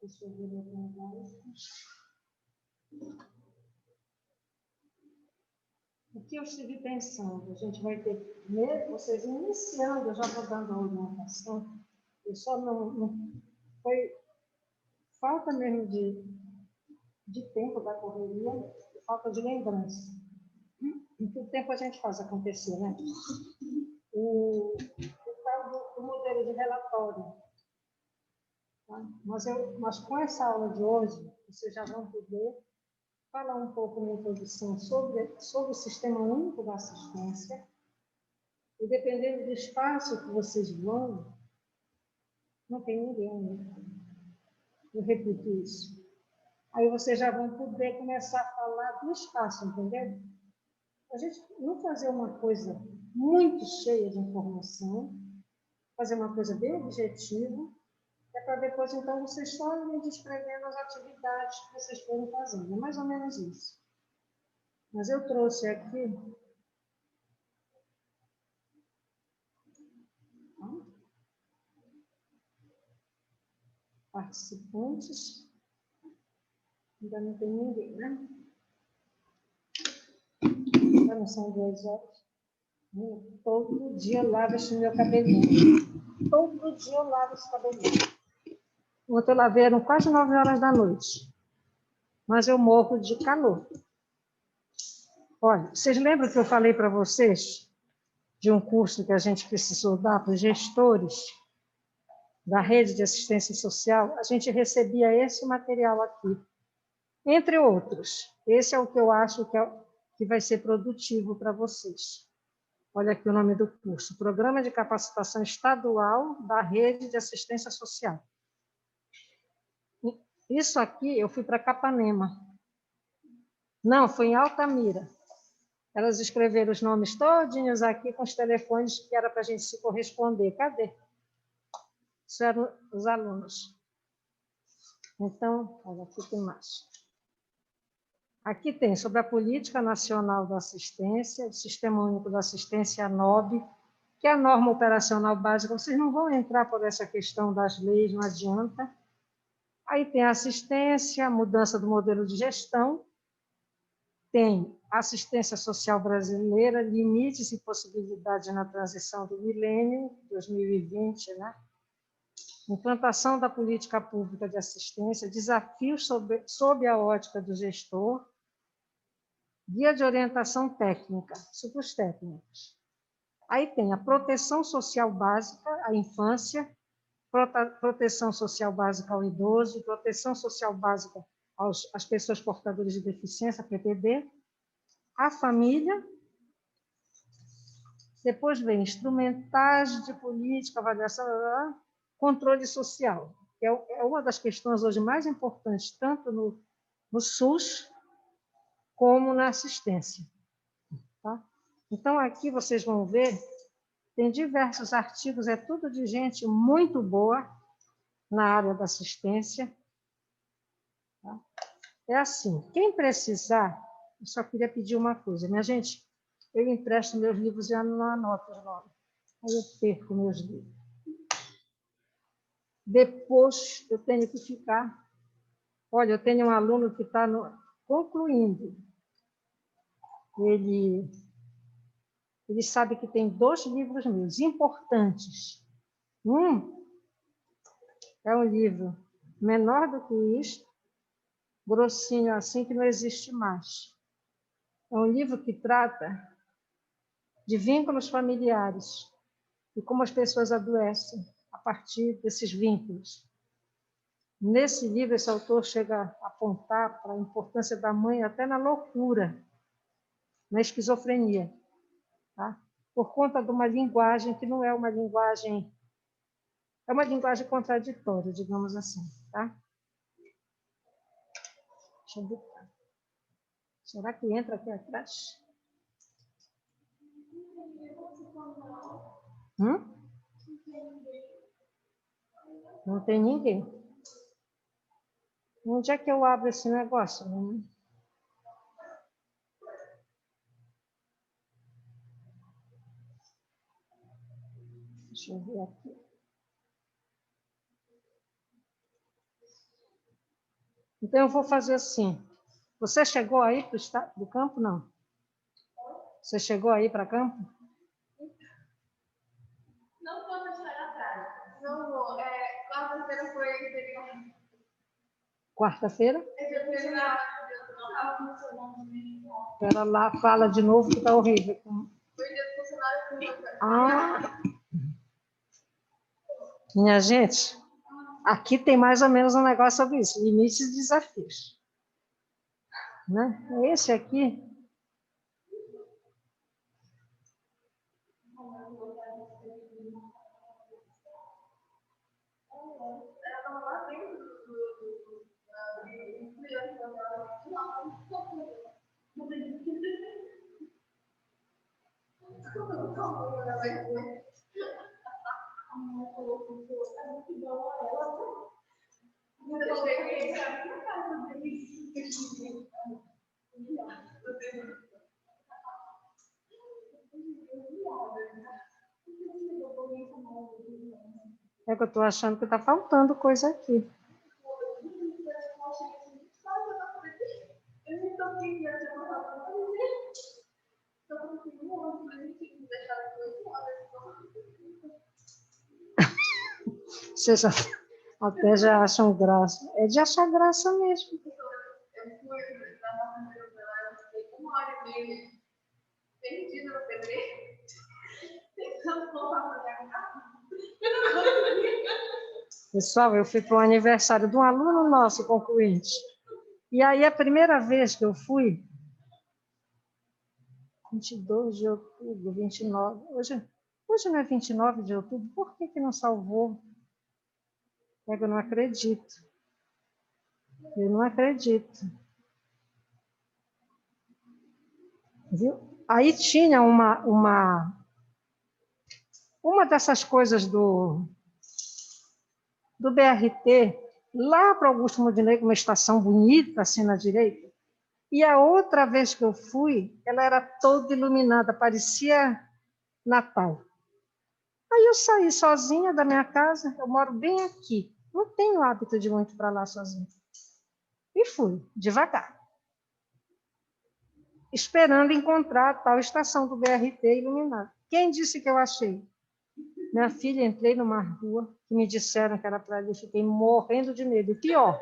Deixa eu ver meu trabalho. O que eu estive pensando? A gente vai ter, mesmo vocês iniciando, eu já vou dando a orientação, eu só não foi falta mesmo de tempo da correria, falta de lembrança. Em que tempo a gente faz acontecer, né? O tal do modelo de relatório. Tá? Mas com essa aula de hoje, vocês já vão poder falar um pouco na introdução sobre o Sistema Único da Assistência. E dependendo do espaço que vocês vão, não tem ninguém, né? Eu repito isso. Aí vocês já vão poder começar a falar do espaço, entendeu? A gente não fazer uma coisa muito cheia de informação, fazer uma coisa bem objetiva, é para depois, então, vocês só irem descrevendo as atividades que vocês forem fazendo. É mais ou menos isso. Mas eu trouxe aqui participantes. Ainda não tem ninguém, né? Já não são 2 horas. Todo dia eu lavo esse meu cabelinho. Todo dia eu lavo esse cabelinho. Ontem eu lavei, eram quase 9 horas da noite. Mas eu morro de calor. Olha, vocês lembram que eu falei para vocês de um curso que a gente precisou dar para os gestores da rede de assistência social? A gente recebia esse material aqui, entre outros. Esse é o que eu acho que vai ser produtivo para vocês. Olha aqui o nome do curso: Programa de Capacitação Estadual da Rede de Assistência Social. Isso aqui eu fui para Capanema. Não, foi em Altamira. Elas escreveram os nomes todinhos aqui com os telefones que era para a gente se corresponder. Cadê? Isso eram os alunos. Então, olha, aqui tem mais. Aqui tem sobre a Política Nacional da Assistência, o Sistema Único da Assistência, a NOB, que é a norma operacional básica. Vocês não vão entrar por essa questão das leis, não adianta. Aí tem a assistência, a mudança do modelo de gestão, tem assistência social brasileira, limites e possibilidades na transição do milênio, 2020, né? Implantação da política pública de assistência, desafios sob a ótica do gestor, guia de orientação técnica, isso para os técnicos. Aí tem a proteção social básica à infância, proteção social básica ao idoso, proteção social básica às pessoas portadoras de deficiência, PPD, a família. Depois vem instrumentais de política, avaliação, controle social, que é uma das questões hoje mais importantes, tanto no SUS como na assistência. Tá? Então, aqui vocês vão ver, tem diversos artigos, é tudo de gente muito boa na área da assistência. Tá? É assim, quem precisar, eu só queria pedir uma coisa, minha gente, eu empresto meus livros e eu não anoto os nomes, aí eu perco meus livros. Depois eu tenho que ficar... Olha, eu tenho um aluno que está concluindo. Ele sabe que tem 2 livros meus, importantes. Um é um livro menor do que isto, grossinho assim, que não existe mais. É um livro que trata de vínculos familiares e como as pessoas adoecem a partir desses vínculos. Nesse livro, esse autor chega a apontar para a importância da mãe até na loucura, na esquizofrenia, tá? Por conta de uma linguagem que não é uma linguagem... É uma linguagem contraditória, digamos assim, tá? Deixa eu botar. Será que entra aqui atrás? Não tem ninguém. Onde é que eu abro esse negócio? Deixa eu ver aqui. Então, eu vou fazer assim. Você chegou aí para o campo? Não. Você chegou aí para campo? Não vou deixar atrás. Não vou. Quarta-feira foi interior. Quarta-feira? Eu não estava funcionando mesmo. Espera lá, fala de novo que está horrível. Foi dia do funcionário. Ah! Minha gente, aqui tem mais ou menos um negócio sobre isso, limites e desafios. Né? Esse aqui... É que eu estou achando que está faltando coisa aqui. Vocês até já acham graça. É de achar graça mesmo. Eu fui na eu fiquei 1h30 perdida no pedreiro, tentando voltar para minha casa. Pessoal, eu fui para o aniversário de um aluno nosso concluinte. E aí, a primeira vez que eu fui, 22 de outubro, 29, hoje não é 29 de outubro, por que não salvou? Eu não acredito. Eu não acredito. Viu? Aí tinha uma dessas coisas do BRT, lá para Augusto Montenegro, uma estação bonita, assim, na direita. E a outra vez que eu fui, ela era toda iluminada, parecia Natal. Aí eu saí sozinha da minha casa, eu moro bem aqui. Não tenho hábito de muito para lá sozinha. E fui, devagar. Esperando encontrar a tal estação do BRT iluminada. Quem disse que eu achei? Minha filha, entrei numa rua que me disseram que era para ali, fiquei morrendo de medo. E pior,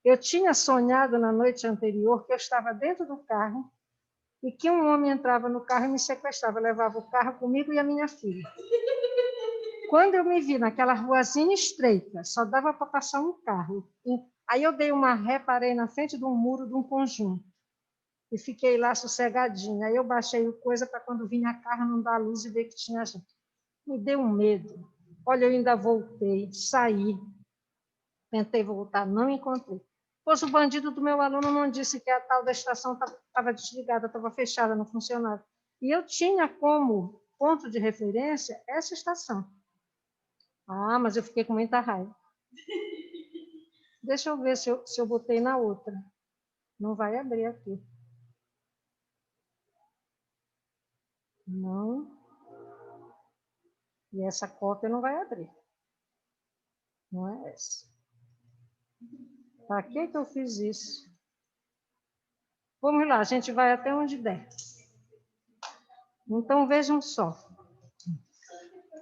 eu tinha sonhado na noite anterior que eu estava dentro do carro e que um homem entrava no carro e me sequestrava, levava o carro comigo e a minha filha. Quando eu me vi naquela ruazinha estreita, só dava para passar um carro. Aí eu dei uma ré, parei na frente de um muro de um conjunto e fiquei lá sossegadinha. Aí eu baixei o coisa para quando vinha a carro não dar luz e ver que tinha gente. Me deu um medo. Olha, eu ainda voltei, saí, tentei voltar, não encontrei. Pois o bandido do meu aluno não disse que a tal da estação estava desligada, estava fechada, não funcionava. E eu tinha como ponto de referência essa estação. Ah, mas eu fiquei com muita raiva. Deixa eu ver se eu botei na outra. Não vai abrir aqui. Não. E essa cópia não vai abrir. Não é essa. Para que eu fiz isso? Vamos lá, a gente vai até onde der. Então, vejam só.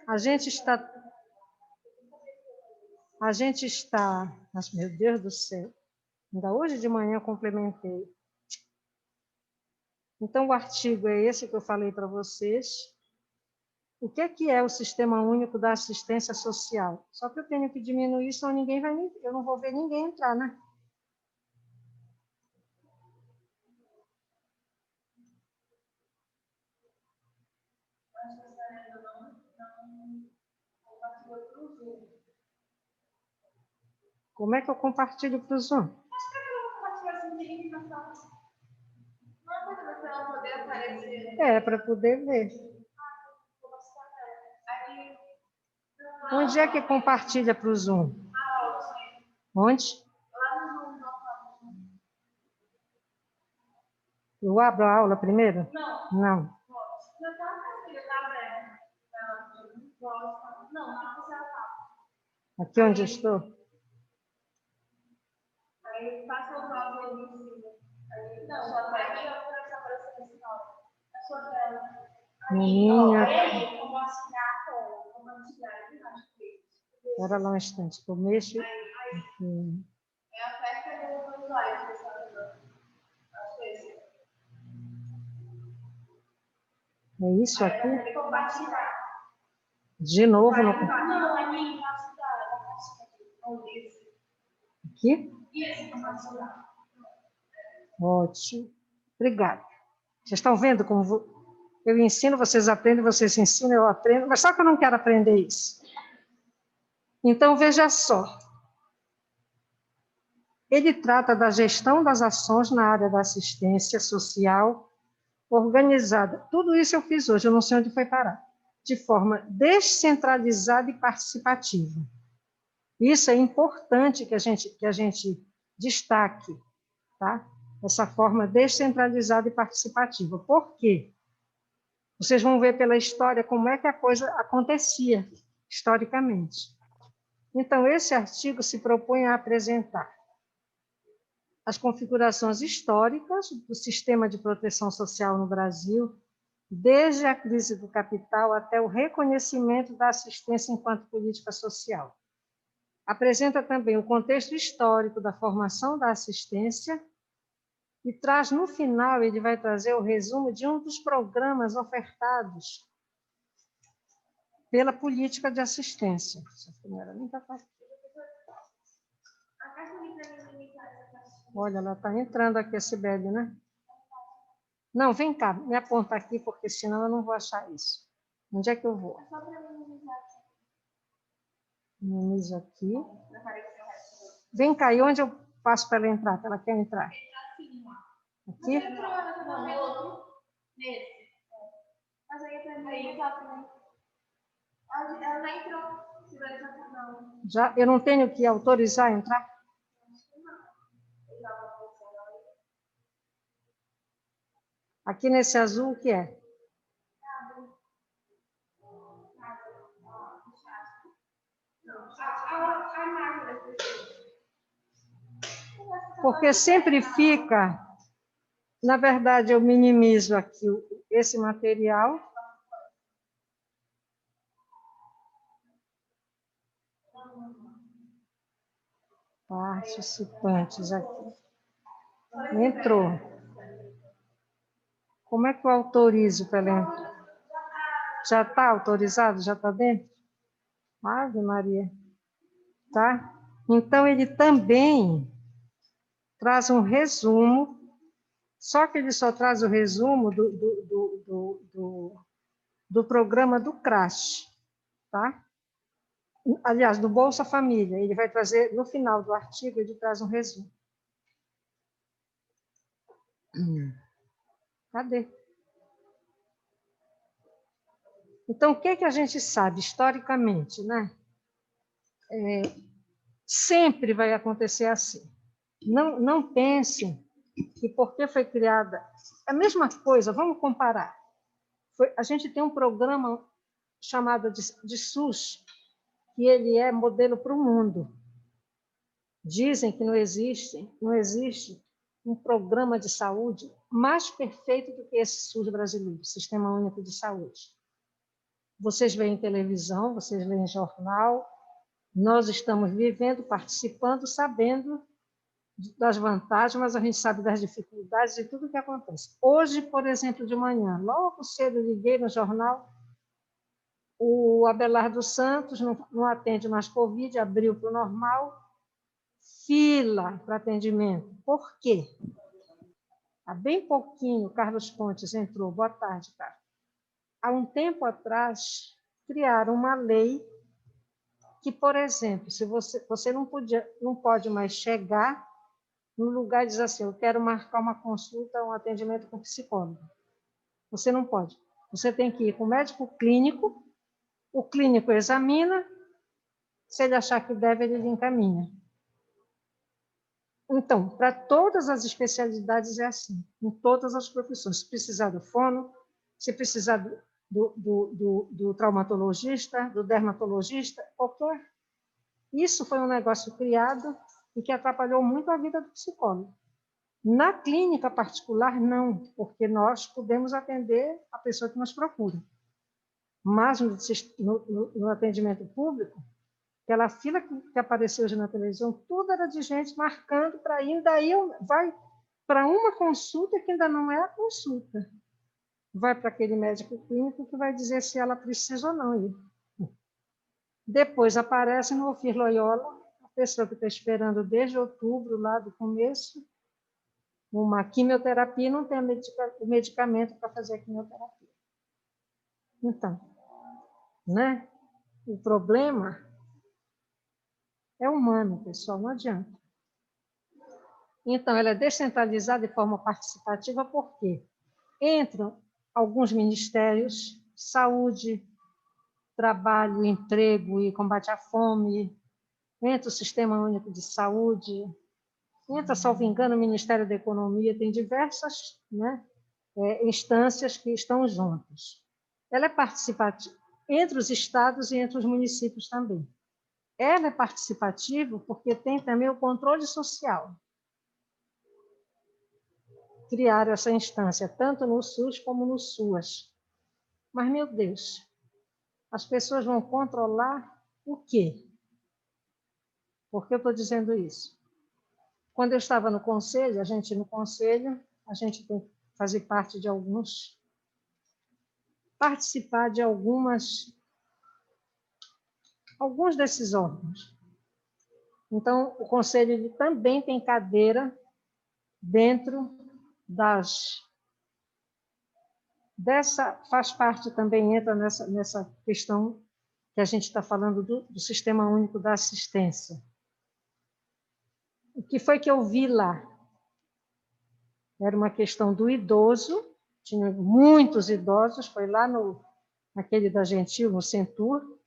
A gente está... Mas, meu Deus do céu. Ainda hoje de manhã eu complementei. Então, o artigo é esse que eu falei para vocês. O que é o Sistema Único da Assistência Social? Só que eu tenho que diminuir, senão ninguém vai me... Eu não vou ver ninguém entrar, né? Como é que eu compartilho para o Zoom? É, para poder ver. Onde é que compartilha para o Zoom? Onde? Eu abro a aula primeiro? Não. Aqui onde eu estou? Menina, Como assinar, como assinar, bora lá um instante, que eu mexo. Aqui. é a festa do usuário, acho que é esse. É isso Aí aqui? vai ter que compartilhar. De novo no... Não, ali, embaixo da caixinha Aqui? Isso, compartilhar. Ótimo. Obrigada. Vocês estão vendo como eu ensino, vocês aprendem, vocês ensinam, eu aprendo, mas só que eu não quero aprender isso. Então, veja só. Ele trata da gestão das ações na área da assistência social organizada. Tudo isso eu fiz hoje, eu não sei onde foi parar. De forma descentralizada e participativa. Isso é importante que a gente destaque, tá? Essa forma descentralizada e participativa. Por quê? Vocês vão ver pela história como é que a coisa acontecia historicamente. Então, esse artigo se propõe a apresentar as configurações históricas do sistema de proteção social no Brasil, desde a crise do capital até o reconhecimento da assistência enquanto política social. Apresenta também o contexto histórico da formação da assistência e traz, no final, ele vai trazer o resumo de um dos programas ofertados pela política de assistência. Olha, ela está entrando aqui, a Sibeli, né? Não, vem cá, me aponta aqui, porque senão eu não vou achar isso. Onde é que eu vou? Minimizo aqui. Vem cá, e onde eu passo para ela entrar? Que ela quer entrar? Aqui? Mas aí pra mim, ela não entrou. Já, eu não tenho que autorizar a entrar? Aqui nesse azul, o que é? Porque sempre fica... Na verdade, eu minimizo aqui esse material. Participantes aqui. Entrou. Como é que eu autorizo para ela entrar? Já está autorizado? Já está dentro? Ave Maria. Tá? Então, ele também traz um resumo, só que ele só traz o resumo do programa do CRAS, tá? Aliás, do Bolsa Família. Ele vai trazer, no final do artigo, ele traz um resumo. Cadê? Então, o que a gente sabe historicamente, né? Sempre vai acontecer assim. Não pensem que porque foi criada... A mesma coisa, vamos comparar. A gente tem um programa chamado de SUS, que ele é modelo para o mundo. Dizem que não existe um programa de saúde mais perfeito do que esse SUS brasileiro, Sistema Único de Saúde. Vocês veem em televisão, vocês leem em jornal, nós estamos vivendo, participando, sabendo das vantagens, mas a gente sabe das dificuldades e tudo o que acontece. Hoje, por exemplo, de manhã, logo cedo liguei no jornal, o Abelardo Santos não atende mais Covid, abriu para o normal, fila para atendimento. Por quê? Há bem pouquinho, Carlos Pontes entrou. Boa tarde, Carlos. Há um tempo atrás, criaram uma lei que, por exemplo, se você não pode mais chegar no lugar e dizer assim, eu quero marcar uma consulta, um atendimento com psicólogo. Você não pode. Você tem que ir com o médico clínico, o clínico examina, se ele achar que deve, ele lhe encaminha. Então, para todas as especialidades é assim, em todas as profissões. Se precisar do fono, se precisar do traumatologista, do dermatologista, qualquer. Isso foi um negócio criado e que atrapalhou muito a vida do psicólogo. Na clínica particular, não, porque nós podemos atender a pessoa que nos procura. Mas no atendimento público, aquela fila que apareceu hoje na televisão, tudo era de gente marcando para ir, daí vai para uma consulta que ainda não é a consulta. Vai para aquele médico clínico que vai dizer se ela precisa ou não ir. Depois aparece no Ofir Loyola, a pessoa que está esperando desde outubro, lá do começo, uma quimioterapia e não tem o medicamento para fazer a quimioterapia. Então, né? O problema é humano, pessoal, não adianta. Então, ela é descentralizada de forma participativa porque entram alguns ministérios, saúde, trabalho, emprego e combate à fome, entra o Sistema Único de Saúde, entra, salvo engano, o Ministério da Economia, tem diversas, né, instâncias que estão juntas. Ela é participativa entre os estados e entre os municípios também. Ela é participativa porque tem também o controle social. Criaram essa instância, tanto no SUS como no SUAS. Mas, meu Deus, as pessoas vão controlar o quê? Por que eu estou dizendo isso? Quando eu estava no conselho, a gente tem que fazer parte de participar de alguns desses órgãos. Então, o conselho ele também tem cadeira dentro faz parte também, entra nessa questão que a gente está falando do Sistema Único da Assistência. O que foi que eu vi lá? Era uma questão do idoso, tinha muitos idosos, foi lá naquele da Gentil, no Centur.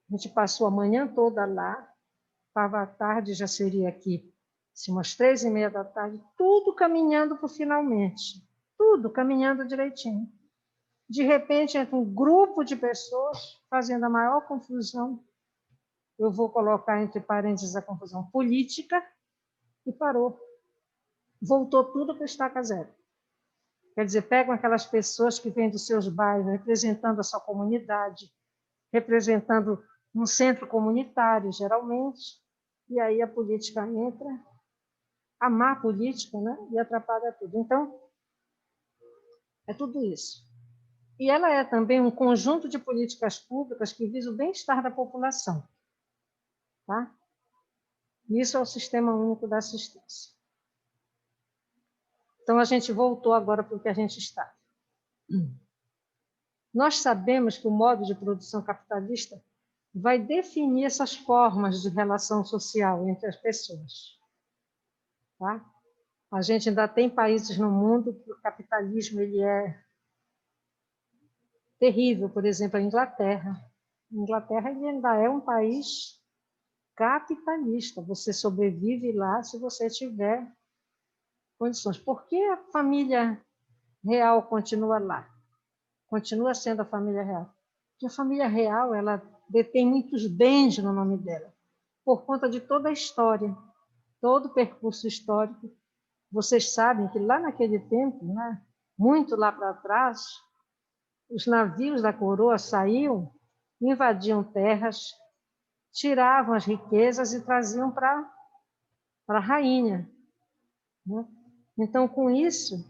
A gente passou a manhã toda lá, estava à tarde, já seria aqui, umas 3h30 da tarde, tudo caminhando para o finalmente, tudo caminhando direitinho. De repente, entra um grupo de pessoas fazendo a maior confusão, eu vou colocar entre parênteses a confusão política, e parou. Voltou tudo para a estaca zero. Quer dizer, pegam aquelas pessoas que vêm dos seus bairros, representando a sua comunidade, representando um centro comunitário, geralmente, e aí a política entra, a má política, né? E atrapalha tudo. Então, é tudo isso. E ela é também um conjunto de políticas públicas que visa o bem-estar da população. Tá? Isso é o Sistema Único da Assistência. Então, a gente voltou agora para o que a gente está. Nós sabemos que o modo de produção capitalista vai definir essas formas de relação social entre as pessoas. Tá? A gente ainda tem países no mundo que o capitalismo ele é terrível, por exemplo, a Inglaterra. A Inglaterra ele ainda é um país capitalista. Você sobrevive lá se você tiver condições. Por que a família real continua lá? Continua sendo a família real. Porque a família real ela detém muitos bens no nome dela, por conta de toda a história, todo o percurso histórico. Vocês sabem que lá naquele tempo, né, muito lá para trás, os navios da coroa saíam, invadiam terras, tiravam as riquezas e traziam para a rainha. Né? Então, com isso,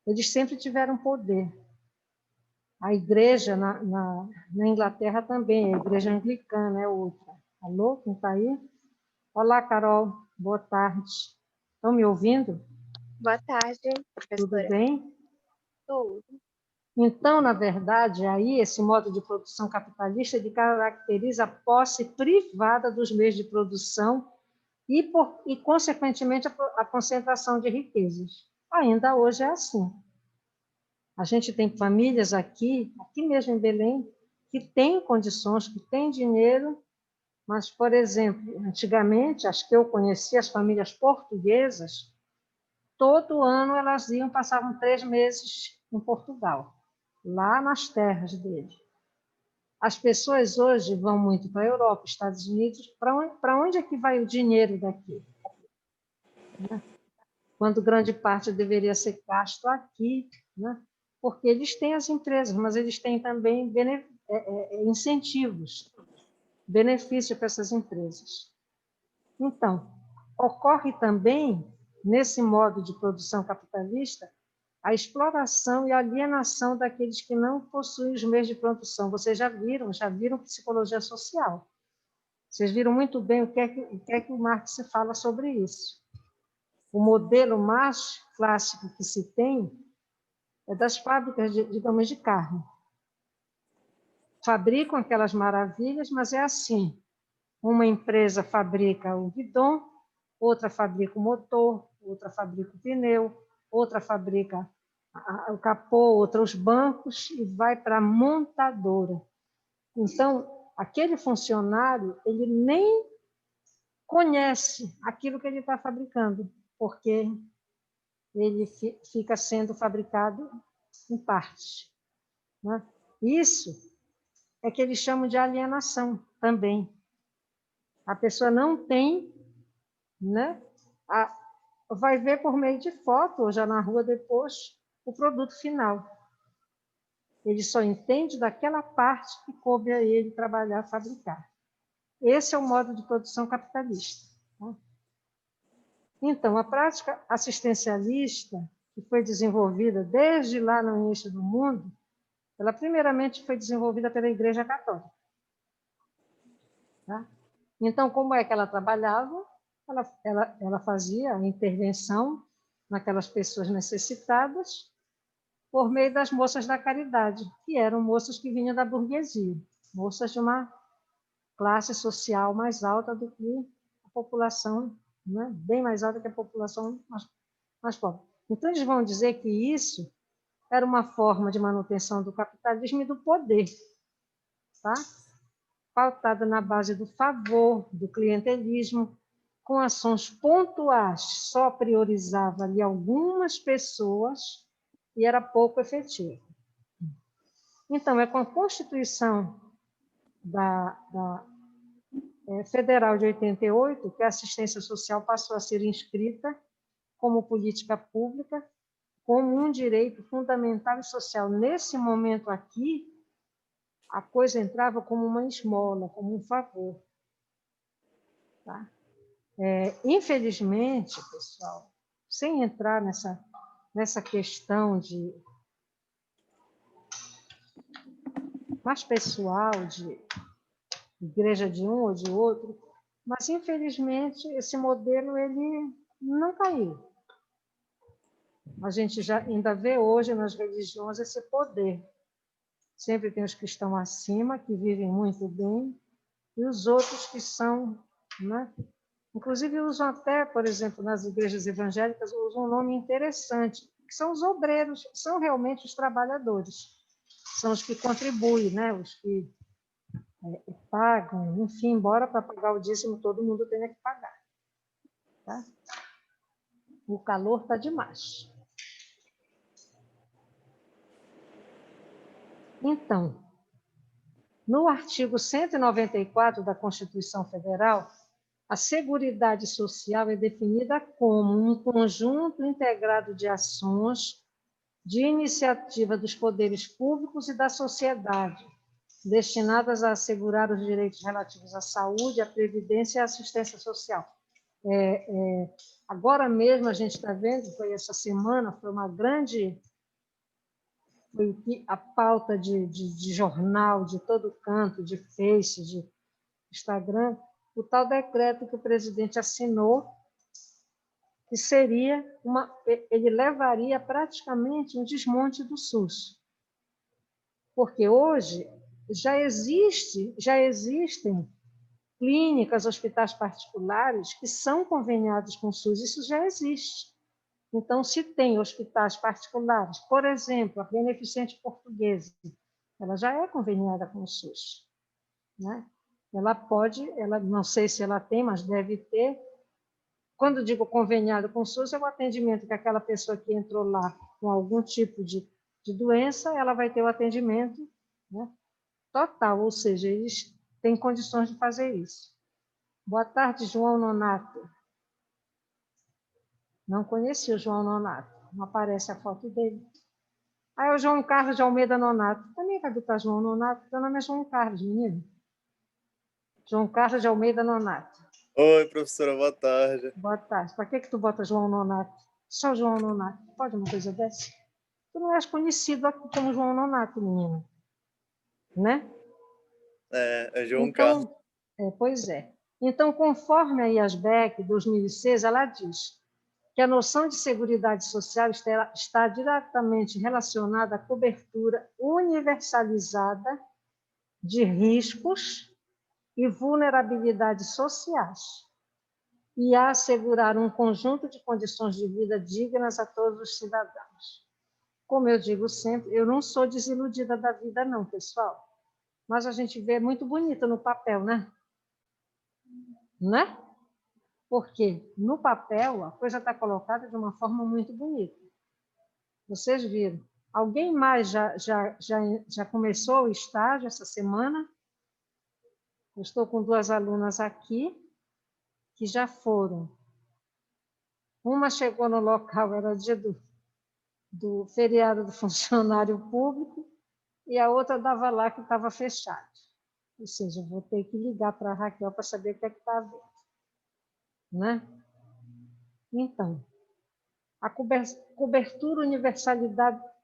eles sempre tiveram poder. A igreja na Inglaterra também, a igreja anglicana é outra. Alô, quem está aí? Olá, Carol, boa tarde. Estão me ouvindo? Boa tarde, Tudo professora. bem? Tudo. Então, na verdade, aí esse modo de produção capitalista ele caracteriza a posse privada dos meios de produção e consequentemente, a concentração de riquezas. Ainda hoje é assim. A gente tem famílias aqui mesmo em Belém, que têm condições, que têm dinheiro, mas, por exemplo, antigamente, as que eu conheci, as famílias portuguesas, todo ano elas passavam 3 meses em Portugal, lá nas terras deles. As pessoas hoje vão muito para a Europa, Estados Unidos. Para onde é que vai o dinheiro daqui? Né? Quando grande parte deveria ser gasto aqui, né? Porque eles têm as empresas, mas eles têm também incentivos, benefício para essas empresas. Então, ocorre também, nesse modo de produção capitalista, a exploração e a alienação daqueles que não possuem os meios de produção. Vocês já viram psicologia social. Vocês viram muito bem o que é que o Marx fala sobre isso. O modelo mais clássico que se tem é das fábricas, digamos, de carne. Fabricam aquelas maravilhas, mas é assim. Uma empresa fabrica o guidão, outra fabrica o motor, outra fabrica o pneu, outra fabrica o capô, outra os bancos, e vai para a montadora. Então, aquele funcionário, ele nem conhece aquilo que ele está fabricando, porque ele fica sendo fabricado em partes. Né? Isso é que eles chamam de alienação também. A pessoa não tem, né? Vai ver por meio de foto, ou já na rua depois, o produto final. Ele só entende daquela parte que coube a ele trabalhar, fabricar. Esse é o modo de produção capitalista. Tá? Então, a prática assistencialista, que foi desenvolvida desde lá no início do mundo, ela primeiramente foi desenvolvida pela Igreja Católica. Tá? Então, como é que ela trabalhava? Ela fazia a intervenção naquelas pessoas necessitadas por meio das moças da caridade, que eram moças que vinham da burguesia, moças de uma classe social mais alta do que a população, né? Bem mais alta que a população mais pobre. Então, eles vão dizer que isso era uma forma de manutenção do capitalismo e do poder, tá? Pautada na base do favor, do clientelismo, com ações pontuais, só priorizava ali algumas pessoas e era pouco efetivo. Então, é com a Constituição Federal de 88 que a assistência social passou a ser inscrita como política pública, como um direito fundamental e social. Nesse momento aqui, a coisa entrava como uma esmola, como um favor. Tá? Infelizmente, pessoal, sem entrar nessa questão mais pessoal, de igreja de um ou de outro, mas, infelizmente, esse modelo ele não caiu. A gente já ainda vê hoje nas religiões esse poder. Sempre tem os que estão acima, que vivem muito bem, e os outros que são... Né? Inclusive, usam até, por exemplo, nas igrejas evangélicas, usam um nome interessante, que são os obreiros, que são realmente os trabalhadores. São os que contribuem, né? Os que pagam, enfim, embora para pagar o dízimo todo mundo tenha que pagar. Tá? O calor está demais. Então, no artigo 194 da Constituição Federal, a Seguridade Social é definida como um conjunto integrado de ações de iniciativa dos poderes públicos e da sociedade, destinadas a assegurar os direitos relativos à saúde, à previdência e à assistência social. Agora mesmo a gente está vendo, foi essa semana, foi uma grande... Foi a pauta de jornal, de todo canto, de Face, de Instagram, o tal decreto que o presidente assinou, que seria ele levaria praticamente um desmonte do SUS. Porque hoje já existem clínicas, hospitais particulares que são conveniados com o SUS, isso já existe. Então, se tem hospitais particulares, por exemplo, a Beneficente Portuguesa, ela já é conveniada com o SUS. Né? Ela não sei se ela tem, mas deve ter. Quando digo conveniado com o SUS, é o atendimento que aquela pessoa que entrou lá com algum tipo de doença, ela vai ter o atendimento, né? total, ou seja, eles têm condições de fazer isso. Boa tarde, João Nonato. Não conheci o João Nonato, não aparece a foto dele. Aí o João Carlos de Almeida Nonato. Também vai botar João Nonato, meu nome é João Carlos, menino. João Carlos de Almeida Nonato. Oi, professora, boa tarde. Boa tarde. Para que tu bota João Nonato? Só João Nonato. Pode uma coisa dessa? Tu não és conhecido aqui como João Nonato, menino. Né? É João Carlos. Então, pois é. Então, conforme a IASBEC 2006, ela diz que a noção de seguridade social está diretamente relacionada à cobertura universalizada de riscos e vulnerabilidades sociais e a assegurar um conjunto de condições de vida dignas a todos os cidadãos. Como eu digo sempre, eu não sou desiludida da vida não, pessoal, mas a gente vê muito bonita no papel, né? Né? Porque no papel a coisa está colocada de uma forma muito bonita. Vocês viram. Alguém mais já começou o estágio essa semana? Eu estou com 2 alunas aqui que já foram. Uma chegou no local, era dia do feriado do funcionário público, e a outra dava lá que estava fechado. Ou seja, eu vou ter que ligar para a Raquel para saber o que é que está havendo. Né? Então, a cobertura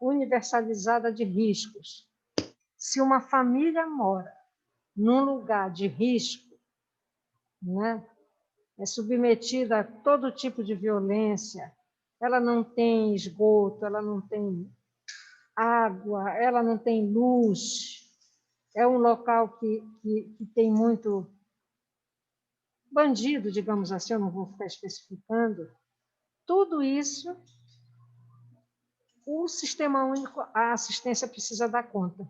universalizada de riscos. Se uma família mora num lugar de risco, né, é submetida a todo tipo de violência, ela não tem esgoto, ela não tem água, ela não tem luz, é um local que tem muito bandido, digamos assim, eu não vou ficar especificando. Tudo isso, o Sistema Único, a assistência precisa dar conta.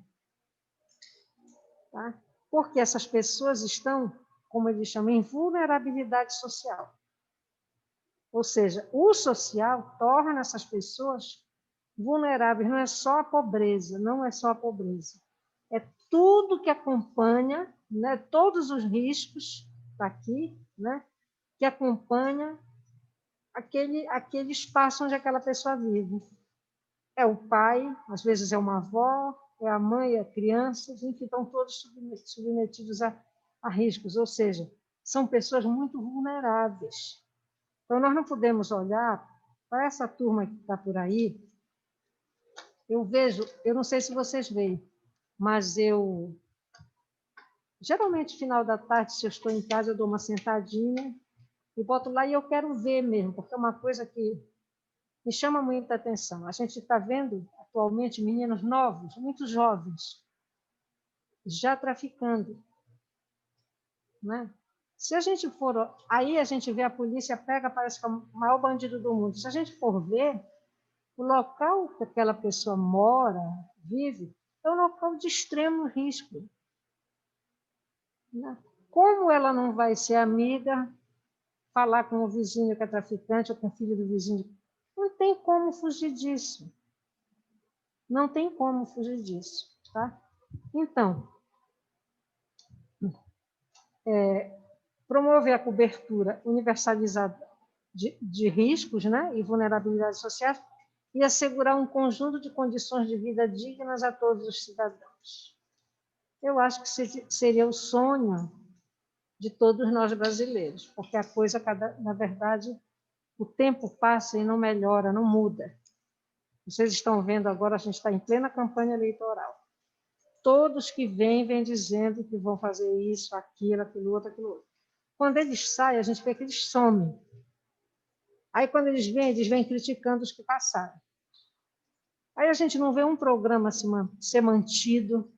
Tá? Porque essas pessoas estão, como eles chamam, em vulnerabilidade social. Ou seja, o social torna essas pessoas vulneráveis, não é só a pobreza, não é só a pobreza. É tudo que acompanha, né, todos os riscos daqui, né, que acompanha aquele espaço onde aquela pessoa vive. É o pai, às vezes é uma avó, é a mãe, é crianças, enfim, estão todos submetidos a riscos, ou seja, são pessoas muito vulneráveis. Então, nós não podemos olhar para essa turma que está por aí. Eu vejo, eu não sei se vocês veem, mas eu, geralmente, final da tarde, se eu estou em casa, eu dou uma sentadinha e boto lá e eu quero ver mesmo, porque é uma coisa que me chama muita atenção. A gente está vendo, atualmente, meninos novos, muito jovens, já traficando. Né? Se a gente for... Aí a gente vê a polícia pega, parece que é o maior bandido do mundo. Se a gente for ver, o local que aquela pessoa mora, vive, é um local de extremo risco. Né? Como ela não vai ser amiga, falar com o vizinho que é traficante ou com o filho do vizinho? Não tem como fugir disso. Não tem como fugir disso. Tá? Então, promover a cobertura universalizada de riscos, né, e vulnerabilidades sociais e assegurar um conjunto de condições de vida dignas a todos os cidadãos. Eu acho que seria o sonho de todos nós brasileiros, porque a coisa, na verdade, o tempo passa e não melhora, não muda. Vocês estão vendo agora, a gente está em plena campanha eleitoral. Todos que vêm dizendo que vão fazer isso, aquilo outro. Quando eles saem, a gente vê que eles somem. Aí, quando eles vêm criticando os que passaram. Aí a gente não vê um programa ser mantido.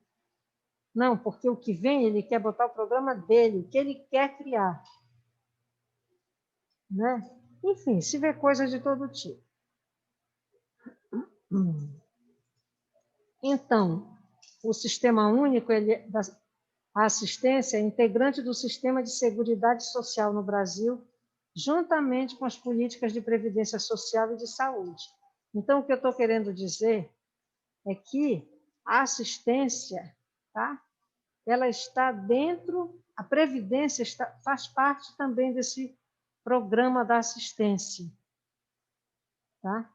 Não, porque o que vem, ele quer botar o programa dele, o que ele quer criar. Né? Enfim, se vê coisas de todo tipo. Então, o Sistema Único, a assistência é integrante do Sistema de Seguridade Social no Brasil, juntamente com as políticas de previdência social e de saúde. Então, o que eu estou querendo dizer é que a assistência, tá, ela está dentro, a Previdência faz parte também desse programa da assistência. Tá?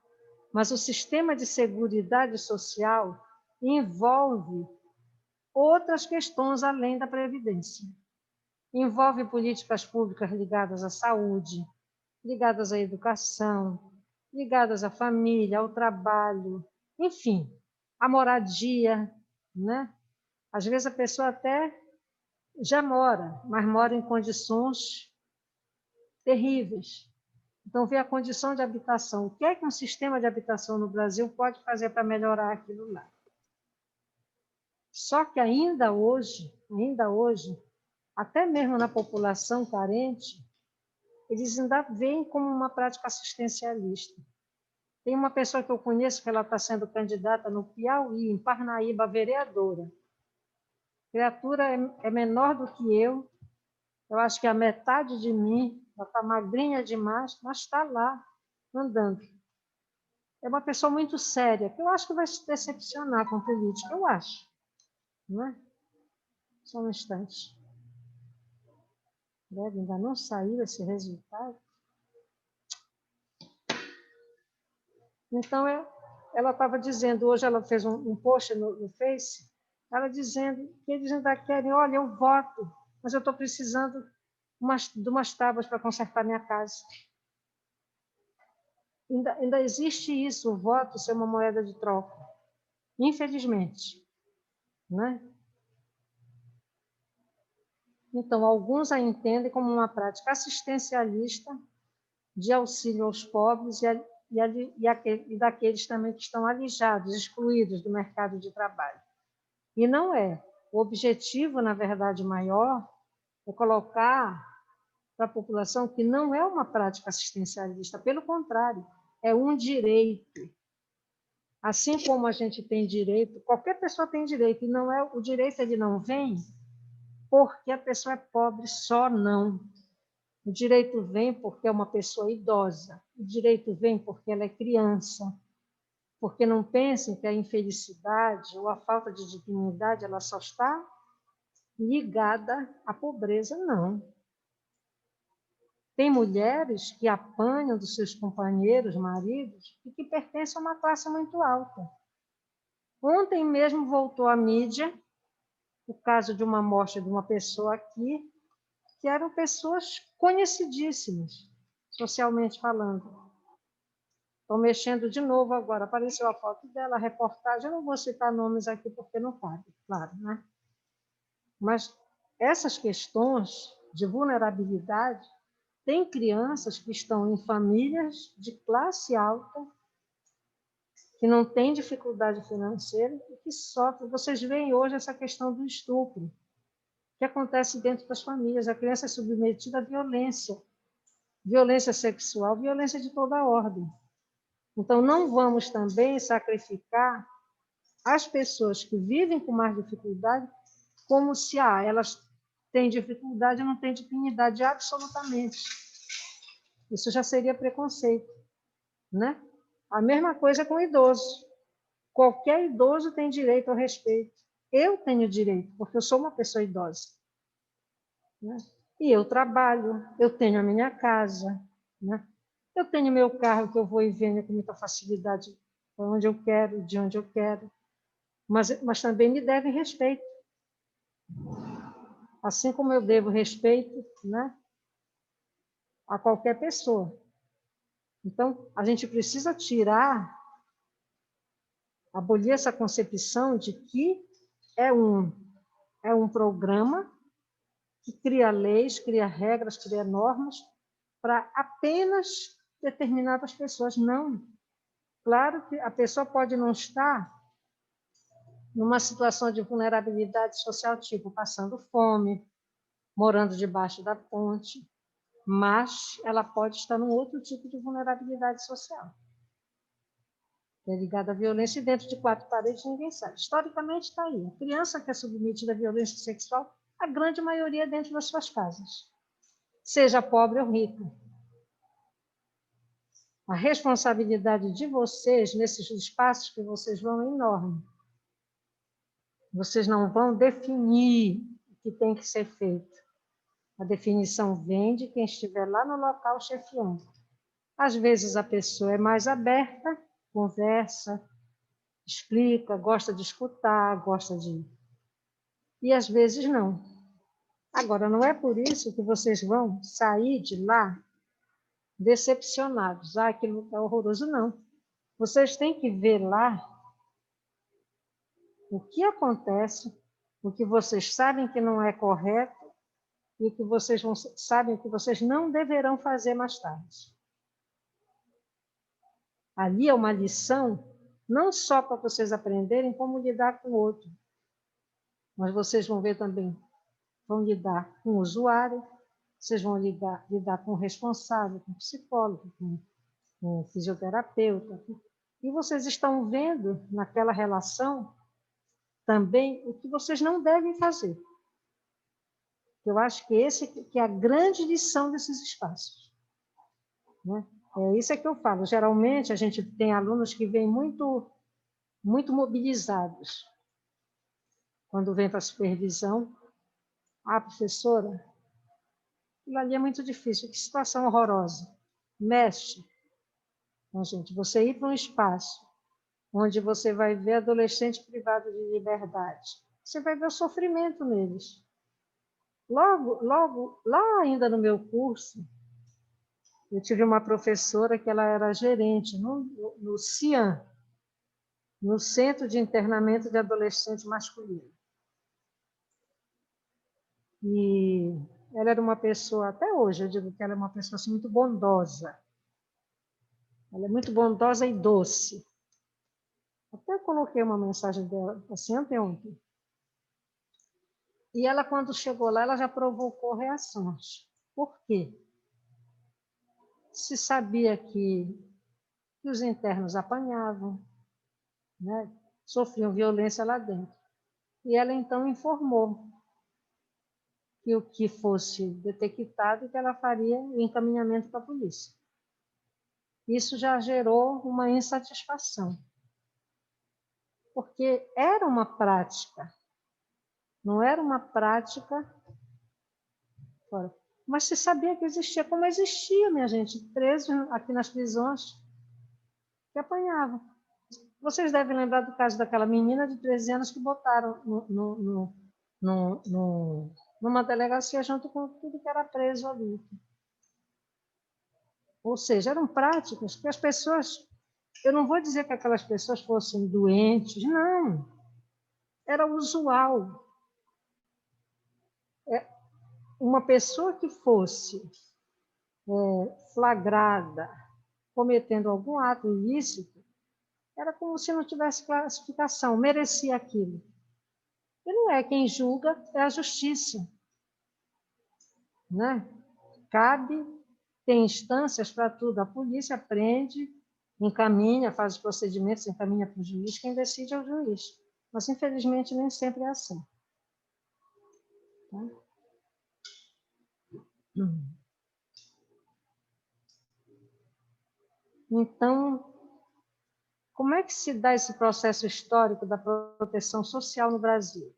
Mas o sistema de seguridade social envolve outras questões além da Previdência. Envolve políticas públicas ligadas à saúde, ligadas à educação, ligadas à família, ao trabalho, enfim, à moradia, né? Às vezes a pessoa até já mora, mas mora em condições terríveis. Então, vê a condição de habitação. O que é que um sistema de habitação no Brasil pode fazer para melhorar aquilo lá? Só que ainda hoje, até mesmo na população carente, eles ainda veem como uma prática assistencialista. Tem uma pessoa que eu conheço que ela está sendo candidata no Piauí, em Parnaíba, vereadora. A criatura é menor do que eu acho que a metade de mim, ela está magrinha demais, mas está lá, andando. É uma pessoa muito séria, que eu acho que vai se decepcionar com política, eu acho. Não é? Só um instante. Ainda não saiu esse resultado. Então, ela estava dizendo, hoje ela fez um post no Face, ela dizendo que eles ainda querem, olha, eu voto, mas eu estou precisando de umas tábuas para consertar minha casa. Ainda existe isso, o voto ser uma moeda de troca, infelizmente. Né? Então, alguns a entendem como uma prática assistencialista de auxílio aos pobres e daqueles também que estão alijados, excluídos do mercado de trabalho. E não é. O objetivo, na verdade, maior é colocar para a população que não é uma prática assistencialista, pelo contrário, é um direito. Assim como a gente tem direito, qualquer pessoa tem direito, e não é o direito ele não vem porque a pessoa é pobre só, não. O direito vem porque é uma pessoa idosa, o direito vem porque ela é criança, porque não pensem que a infelicidade ou a falta de dignidade ela só está ligada à pobreza, não. Tem mulheres que apanham dos seus companheiros, maridos, e que pertencem a uma classe muito alta. Ontem mesmo voltou à mídia o caso de uma morte de uma pessoa aqui, que eram pessoas conhecidíssimas, socialmente falando. Estou mexendo de novo agora, apareceu a foto dela, a reportagem, eu não vou citar nomes aqui porque não cabe, claro, né? Mas essas questões de vulnerabilidade, tem crianças que estão em famílias de classe alta, que não têm dificuldade financeira e que sofrem. Vocês veem hoje essa questão do estupro, que acontece dentro das famílias. A criança é submetida à violência sexual, violência de toda a ordem. Então, não vamos também sacrificar as pessoas que vivem com mais dificuldade, como se elas têm dificuldade e não têm dignidade, absolutamente. Isso já seria preconceito, né? A mesma coisa com o idoso. Qualquer idoso tem direito ao respeito. Eu tenho direito, porque eu sou uma pessoa idosa. Né? E eu trabalho, eu tenho a minha casa, né? Eu tenho meu carro que eu vou e venho com muita facilidade para onde eu quero, de onde eu quero, mas também me devem respeito. Assim como eu devo respeito, né, a qualquer pessoa. Então, a gente precisa abolir essa concepção de que é um programa que cria leis, cria regras, cria normas para apenas determinadas pessoas. Não. Claro que a pessoa pode não estar numa situação de vulnerabilidade social, tipo passando fome, morando debaixo da ponte, mas ela pode estar num outro tipo de vulnerabilidade social. É ligada à violência e dentro de quatro paredes ninguém sabe. Historicamente está aí. A criança que é submetida à violência sexual, a grande maioria é dentro das suas casas, seja pobre ou rico. A responsabilidade de vocês nesses espaços que vocês vão é enorme. Vocês não vão definir o que tem que ser feito. A definição vem de quem estiver lá no local chefiando. Às vezes a pessoa é mais aberta, conversa, explica, gosta de escutar, gosta de... E às vezes não. Agora, não é por isso que vocês vão sair de lá decepcionados. Ah, aquilo é horroroso, não. Vocês têm que ver lá o que acontece, o que vocês sabem que não é correto e o que vocês sabem que vocês não deverão fazer mais tarde. Ali é uma lição, não só para vocês aprenderem como lidar com o outro, mas vocês vão ver também, vão lidar com o usuário, vocês vão lidar com o responsável, com o psicólogo, com o fisioterapeuta. E vocês estão vendo naquela relação também o que vocês não devem fazer. Eu acho que esse que é a grande lição desses espaços, né? É isso que eu falo. Geralmente, a gente tem alunos que vêm muito mobilizados. Quando vem para a supervisão, ah, professora, aquilo ali é muito difícil, que situação horrorosa. Mexe. Então, gente, você ir para um espaço onde você vai ver adolescente privado de liberdade, você vai ver o sofrimento neles. Logo, lá ainda no meu curso, eu tive uma professora que ela era gerente no CIAM, no Centro de Internamento de Adolescente Masculino. E ela era uma pessoa, até hoje eu digo que ela é uma pessoa assim, muito bondosa. Ela é muito bondosa e doce. Até coloquei uma mensagem dela, assim, ontem. E ela, quando chegou lá, ela já provocou reações. Por quê? Se sabia que os internos apanhavam, né? Sofriam violência lá dentro. E ela, então, informou que o que fosse detectado, que ela faria o encaminhamento para a polícia. Isso já gerou uma insatisfação, porque era uma prática, não era uma prática fora. Mas se sabia que existia, como existia, minha gente, presos aqui nas prisões, que apanhavam. Vocês devem lembrar do caso daquela menina de 13 anos que botaram numa delegacia junto com tudo que era preso ali. Ou seja, eram práticas que as pessoas... Eu não vou dizer que aquelas pessoas fossem doentes, não. Era usual. Uma pessoa que fosse flagrada cometendo algum ato ilícito, era como se não tivesse classificação, merecia aquilo. E não é quem julga, é a justiça, né? Cabe, tem instâncias para tudo. A polícia prende, encaminha, faz os procedimentos, encaminha para o juiz, quem decide é o juiz. Mas, infelizmente, nem sempre é assim. Tá? Então, como é que se dá esse processo histórico da proteção social no Brasil?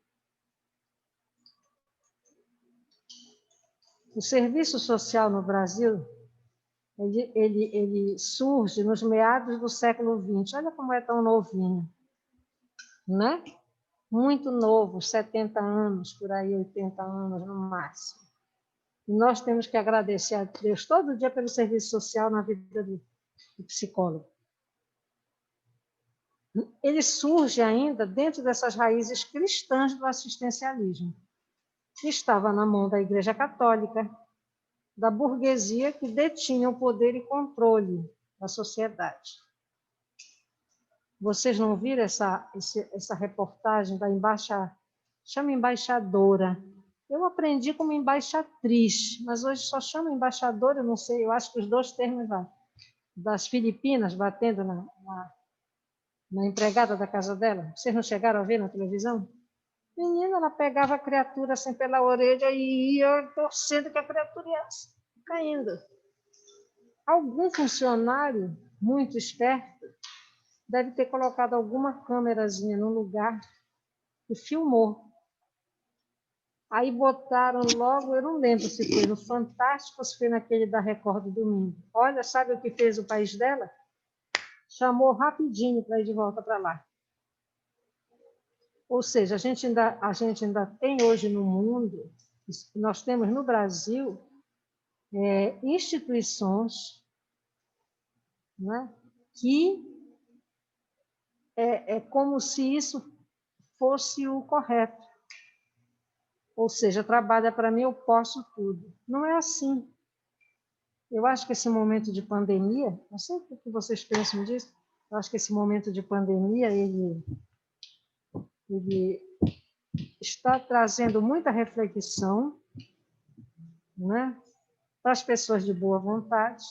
O serviço social no Brasil, ele surge nos meados do século XX. Olha como é tão novinho, né? Muito novo, 70 anos, por aí, 80 anos no máximo. E nós temos que agradecer a Deus todo dia pelo serviço social na vida do psicólogo. Ele surge ainda dentro dessas raízes cristãs do assistencialismo, que estava na mão da Igreja Católica, da burguesia que detinha o poder e controle da sociedade. Vocês não viram essa reportagem da chama embaixadora. Eu aprendi como embaixatriz, mas hoje só chama embaixadora, eu não sei, eu acho que os dois termos das Filipinas batendo na empregada da casa dela. Vocês não chegaram a ver na televisão? Menina, ela pegava a criatura assim pela orelha e ia torcendo que a criatura ia caindo. Algum funcionário muito esperto deve ter colocado alguma câmerazinha no lugar e filmou. Aí botaram logo, eu não lembro se foi no Fantástico ou se foi naquele da Record do domingo. Olha, sabe o que fez o país dela? Chamou rapidinho para ir de volta para lá. Ou seja, a gente ainda tem hoje no mundo, nós temos no Brasil, instituições, né, que é como se isso fosse o correto. Ou seja, trabalha para mim, eu posso tudo. Não é assim. Eu acho que esse momento de pandemia, não sei o que vocês pensam disso, eu acho que esse momento de pandemia, ele está trazendo muita reflexão, né, para as pessoas de boa vontade,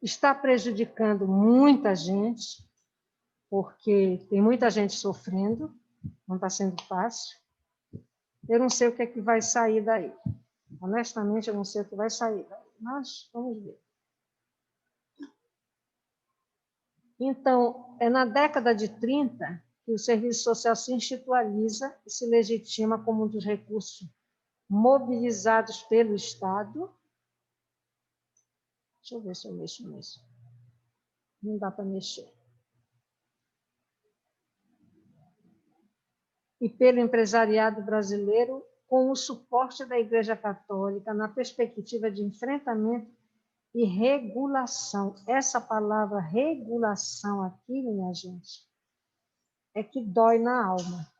está prejudicando muita gente, porque tem muita gente sofrendo, não está sendo fácil. Eu não sei o que é que vai sair daí. Honestamente, eu não sei o que vai sair daí, mas vamos ver. Então, é na década de 30 que o serviço social se institucionaliza e se legitima como um dos recursos mobilizados pelo Estado. Deixa eu ver se eu mexo nisso. Não dá para mexer. E pelo empresariado brasileiro, com o suporte da Igreja Católica na perspectiva de enfrentamento e regulação. Essa palavra regulação aqui, minha gente, é que dói na alma.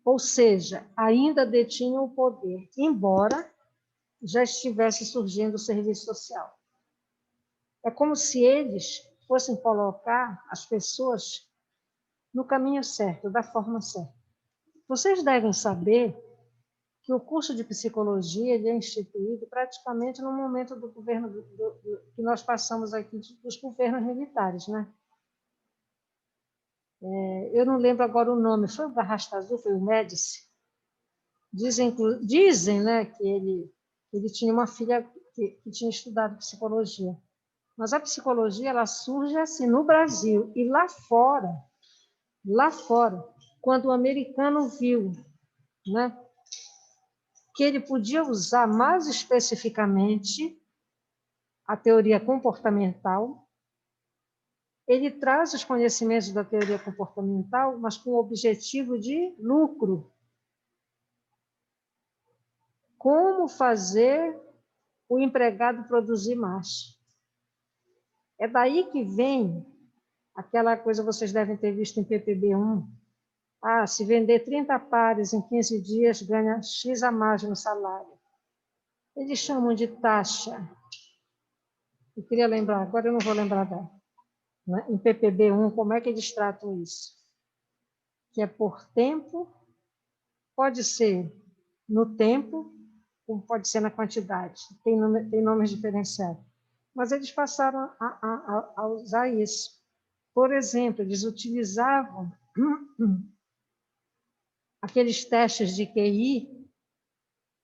Ou seja, ainda detinham o poder, embora já estivesse surgindo o serviço social. É como se eles fossem colocar as pessoas no caminho certo, da forma certa. Vocês devem saber que o curso de psicologia ele é instituído praticamente no momento do governo que nós passamos aqui, dos governos militares, né? Eu não lembro agora o nome, foi o Garrasta Azul, foi o Médici? Dizem, né, que ele tinha uma filha que tinha estudado psicologia. Mas a psicologia ela surge assim no Brasil e lá fora, quando o americano viu, né, que ele podia usar mais especificamente a teoria comportamental, ele traz os conhecimentos da teoria comportamental, mas com o objetivo de lucro. Como fazer o empregado produzir mais? É daí que vem aquela coisa que vocês devem ter visto em PPB-1. Se vender 30 pares em 15 dias, ganha X a mais no salário. Eles chamam de taxa. Eu queria lembrar, agora eu não vou lembrar dela. Né? Em PPB-1, como é que eles tratam isso? Que é por tempo, pode ser no tempo, como pode ser na quantidade. Tem nomes diferenciados. Mas eles passaram a usar isso. Por exemplo, eles utilizavam aqueles testes de QI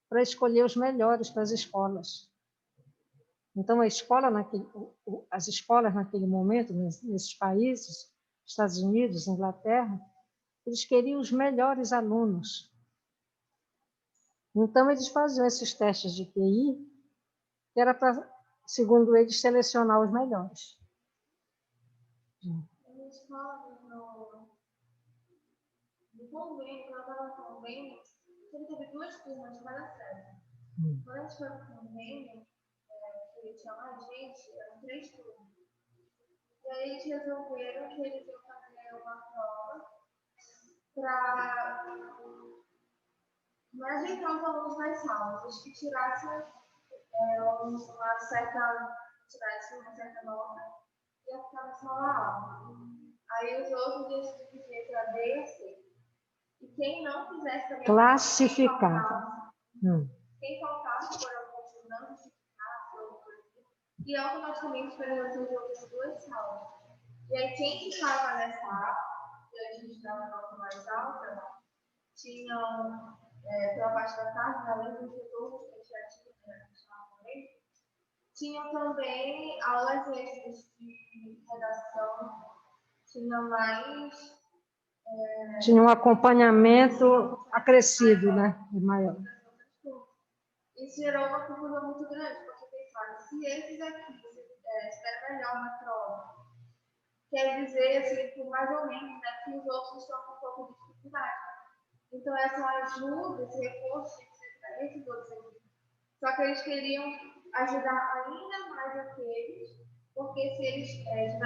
para escolher os melhores para as escolas. Então, as escolas naquele momento, nesses países, Estados Unidos, Inglaterra, eles queriam os melhores alunos. Então, eles faziam esses testes de QI, que era para, segundo eles, selecionar os melhores. Na escola, no convênio, quando eu estava no convênio, sempre teve 2 turmas de cada série. Quando a gente foi para o convênio, que tinha mais gente, eram 3 turmas. E aí eles resolveram que eles iam fazer uma prova para ajeitar os alunos das salas. Os que tirassem uma certa nota, ia ficar na sala aula. Aí os outros iam se dividir para B e C. E quem não fizesse também... Classificava. Quem faltasse por algum motivo não justificasse, e automaticamente permaneceu de outras 2 salas. E aí quem ficava nessa aula, e a gente dava nota mais alta, tinham, pela parte da tarde, além dos retornos que a gente já tinha, tinham também aulas extras de redação, tinha mais Tinha um acompanhamento acrescido, né? E maior. Isso gerou uma confusão muito grande, porque pensaram, se esses aqui se der melhor na prova, quer dizer, assim, que mais ou menos, né, que os outros estão com um pouco de dificuldade. Então, essa ajuda, esse recurso, tinha que ser para esses outros aqui. Só que eles queriam ajudar ainda mais aqueles, porque se eles tiverem um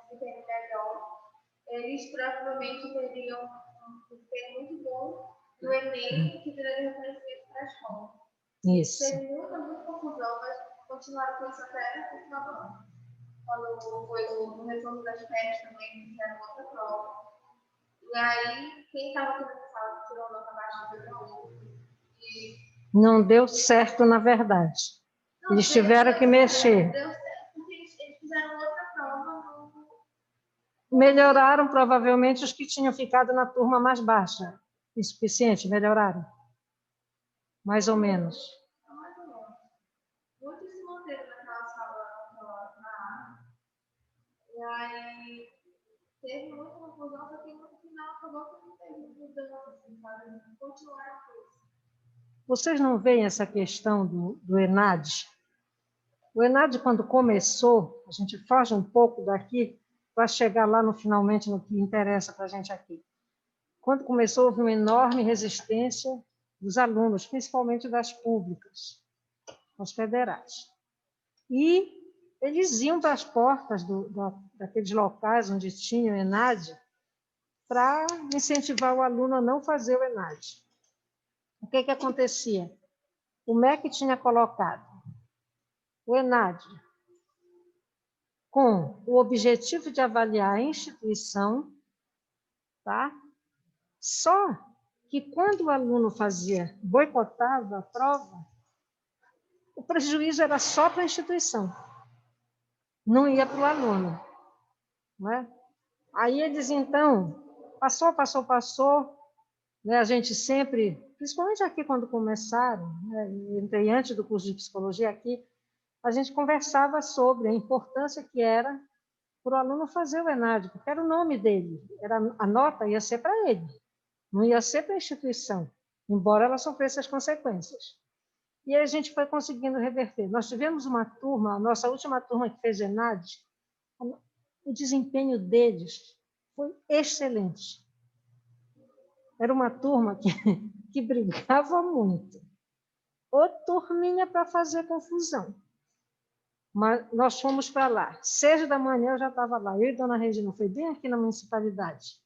desempenho melhor, eles provavelmente teriam um desempenho muito bom no Enem, que teria reconhecimento para a escola. Isso. Teve muita confusão, mas continuaram com isso até o final do ano. Quando foi no retorno das férias também, fizeram outra prova. E aí, quem estava aqui na sala tirou nota baixa foi para outro. Não deu certo, na verdade. Eles tiveram que mexer. Deu certo, porque eles fizeram outra prova. Melhoraram, provavelmente, os que tinham ficado na turma mais baixa. Insuficiente, melhoraram. Mais ou menos. Mais ou menos. Muitos se manteram naquela sala na área. E aí, teve muita confusão, só que no final acabou que não teve mudança, assim, sabe? Continuaram com isso. Vocês não veem essa questão do ENAD? O ENAD, quando começou, a gente foge um pouco daqui para chegar lá no finalmente no que interessa para a gente aqui. Quando começou, houve uma enorme resistência dos alunos, principalmente das públicas, as federais. E eles iam para as portas daqueles locais onde tinha o ENAD para incentivar o aluno a não fazer o ENAD. O que acontecia? O MEC tinha colocado o ENAD com o objetivo de avaliar a instituição, tá? Só que quando o aluno boicotava a prova, o prejuízo era só para a instituição, não ia para o aluno. Não é? Aí eles, então, passou, né? A gente sempre, principalmente aqui quando começaram, né? Entrei antes do curso de psicologia aqui, a gente conversava sobre a importância que era para o aluno fazer o ENAD, porque era o nome dele, a nota ia ser para ele, não ia ser para a instituição, embora ela sofresse as consequências. E aí a gente foi conseguindo reverter. Nós tivemos uma turma, a nossa última turma que fez ENAD, o desempenho deles foi excelente. Era uma turma que brigava muito. Ô turminha para fazer confusão. Mas nós fomos para lá. 6 da manhã eu já estava lá. Eu e dona Regina, foi bem aqui na municipalidade.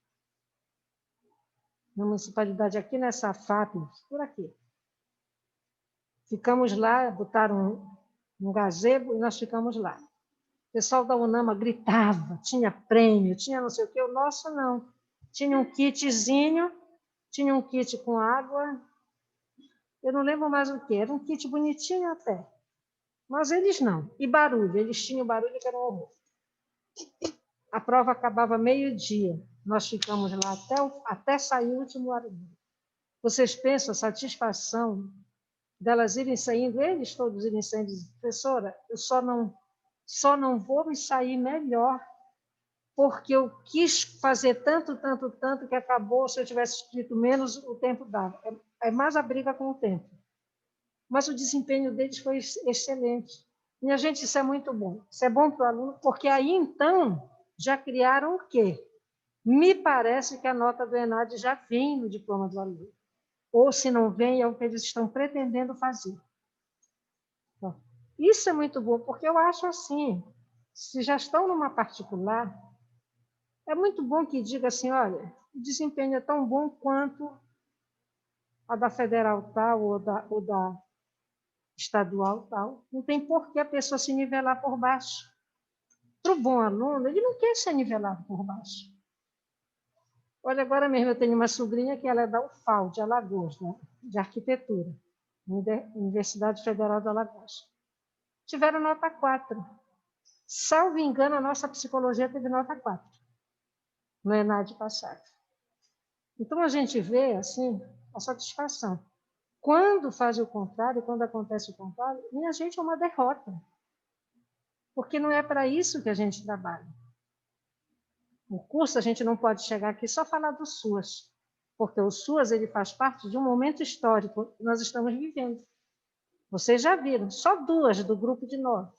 Na municipalidade, aqui nessa FAP, por aqui. Ficamos lá, botaram um gazebo e nós ficamos lá. O pessoal da UNAMA gritava, tinha prêmio, tinha não sei o quê. O nosso não. Tinha um kitzinho, tinha um kit com água. Eu não lembro mais o que. Era um kit bonitinho até. Mas eles não. E barulho. Eles tinham barulho que era um horror. A prova acabava meio-dia. Nós ficamos lá até sair o último barulho. Vocês pensam a satisfação delas irem saindo, eles todos irem saindo, professora, eu só não vou me sair melhor porque eu quis fazer tanto, que acabou, se eu tivesse escrito menos, o tempo dava. É mais a briga com o tempo. Mas o desempenho deles foi excelente. Minha gente, isso é muito bom. Isso é bom para o aluno, porque aí, então, já criaram o quê? Me parece que a nota do ENAD já vem no diploma do aluno. Ou, se não vem, é o que eles estão pretendendo fazer. Então, isso é muito bom, porque eu acho assim, se já estão numa particular, é muito bom que diga assim, olha, o desempenho é tão bom quanto a da federal tal ou da estadual tal. Não tem por que a pessoa se nivelar por baixo. Para o bom aluno, ele não quer ser nivelado por baixo. Olha, agora mesmo eu tenho uma sobrinha que ela é da UFAL, de Alagoas, né? De arquitetura, Universidade Federal de Alagoas. Tiveram nota 4. Salvo engano, a nossa psicologia teve nota 4 no ENAD passado. Então, a gente vê, assim, a satisfação. Quando faz o contrário, quando acontece o contrário, minha gente, é uma derrota. Porque não é para isso que a gente trabalha. O curso a gente não pode chegar aqui só falar do SUAS, porque o SUAS ele faz parte de um momento histórico que nós estamos vivendo. Vocês já viram, só 2 do grupo de 9.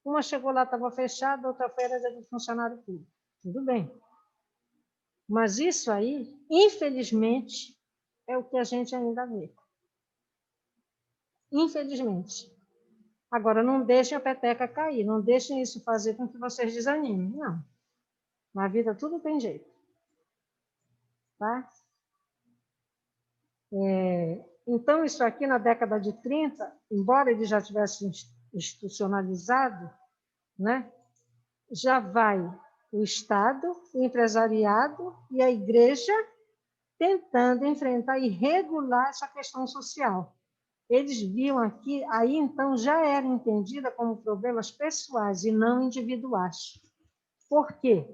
Uma chegou lá, estava fechada, outra feira era de funcionário público. Tudo bem. Mas isso aí, infelizmente, é o que a gente ainda vê. Infelizmente. Agora, não deixem a peteca cair, não deixem isso fazer com que vocês desanimem. Não. Na vida tudo tem jeito. Tá? Então, isso aqui na década de 30, embora ele já tivesse institucionalizado, né, já vai o Estado, o empresariado e a igreja tentando enfrentar e regular essa questão social. Eles viam aqui, aí então já era entendida como problemas pessoais e não individuais. Por quê?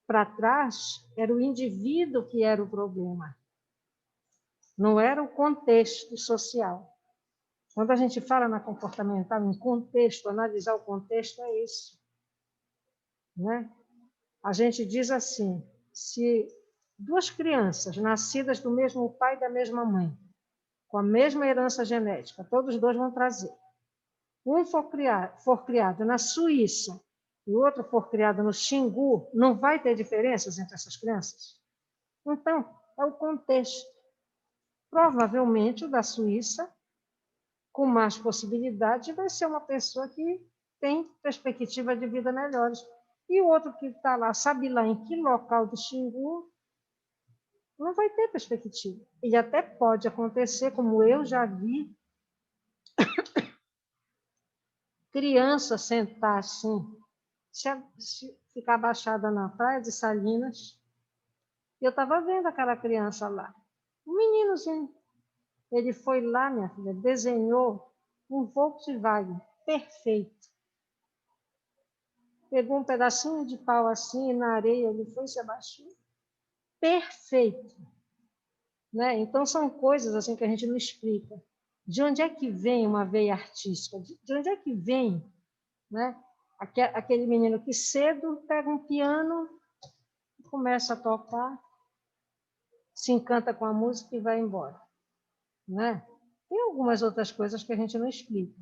Para trás, era o indivíduo que era o problema, não era o contexto social. Quando a gente fala na comportamental, em contexto, analisar o contexto é isso. Né? A gente diz assim, se 2 crianças nascidas do mesmo pai e da mesma mãe, com a mesma herança genética, todos 2 vão trazer. Um for criado na Suíça e o outro for criado no Xingu, não vai ter diferenças entre essas crianças? Então, é o contexto. Provavelmente, o da Suíça, com mais possibilidade, vai ser uma pessoa que tem perspectiva de vida melhores. E o outro que está lá, sabe lá em que local do Xingu, não vai ter perspectiva. E até pode acontecer, como eu já vi, criança sentar assim, se ficar abaixada na praia de Salinas. Eu estava vendo aquela criança lá. Um meninozinho. Ele foi lá, minha filha, desenhou um Volkswagen perfeito. Pegou um pedacinho de pau assim, na areia, ele foi e se abaixou. Perfeito. Né? Então, são coisas assim que a gente não explica. De onde é que vem uma veia artística? De onde é que vem, né? Aquele menino que cedo pega um piano, começa a tocar, se encanta com a música e vai embora. Né? Tem algumas outras coisas que a gente não explica.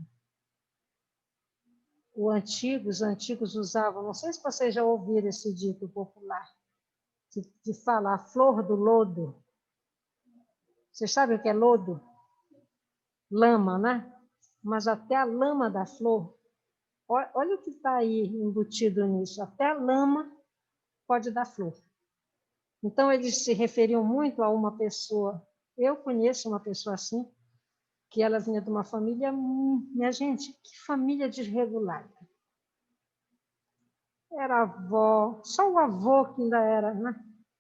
Os antigos usavam, não sei se vocês já ouviram esse dito popular, de falar flor do lodo. Vocês sabem o que é lodo? Lama, né? Mas até a lama da flor, olha o que está aí embutido nisso, até a lama pode dar flor. Então, eles se referiam muito a uma pessoa, eu conheço uma pessoa assim, que ela vinha de uma família, minha gente, que família desregulada. Era avó, só o avô que ainda era, né?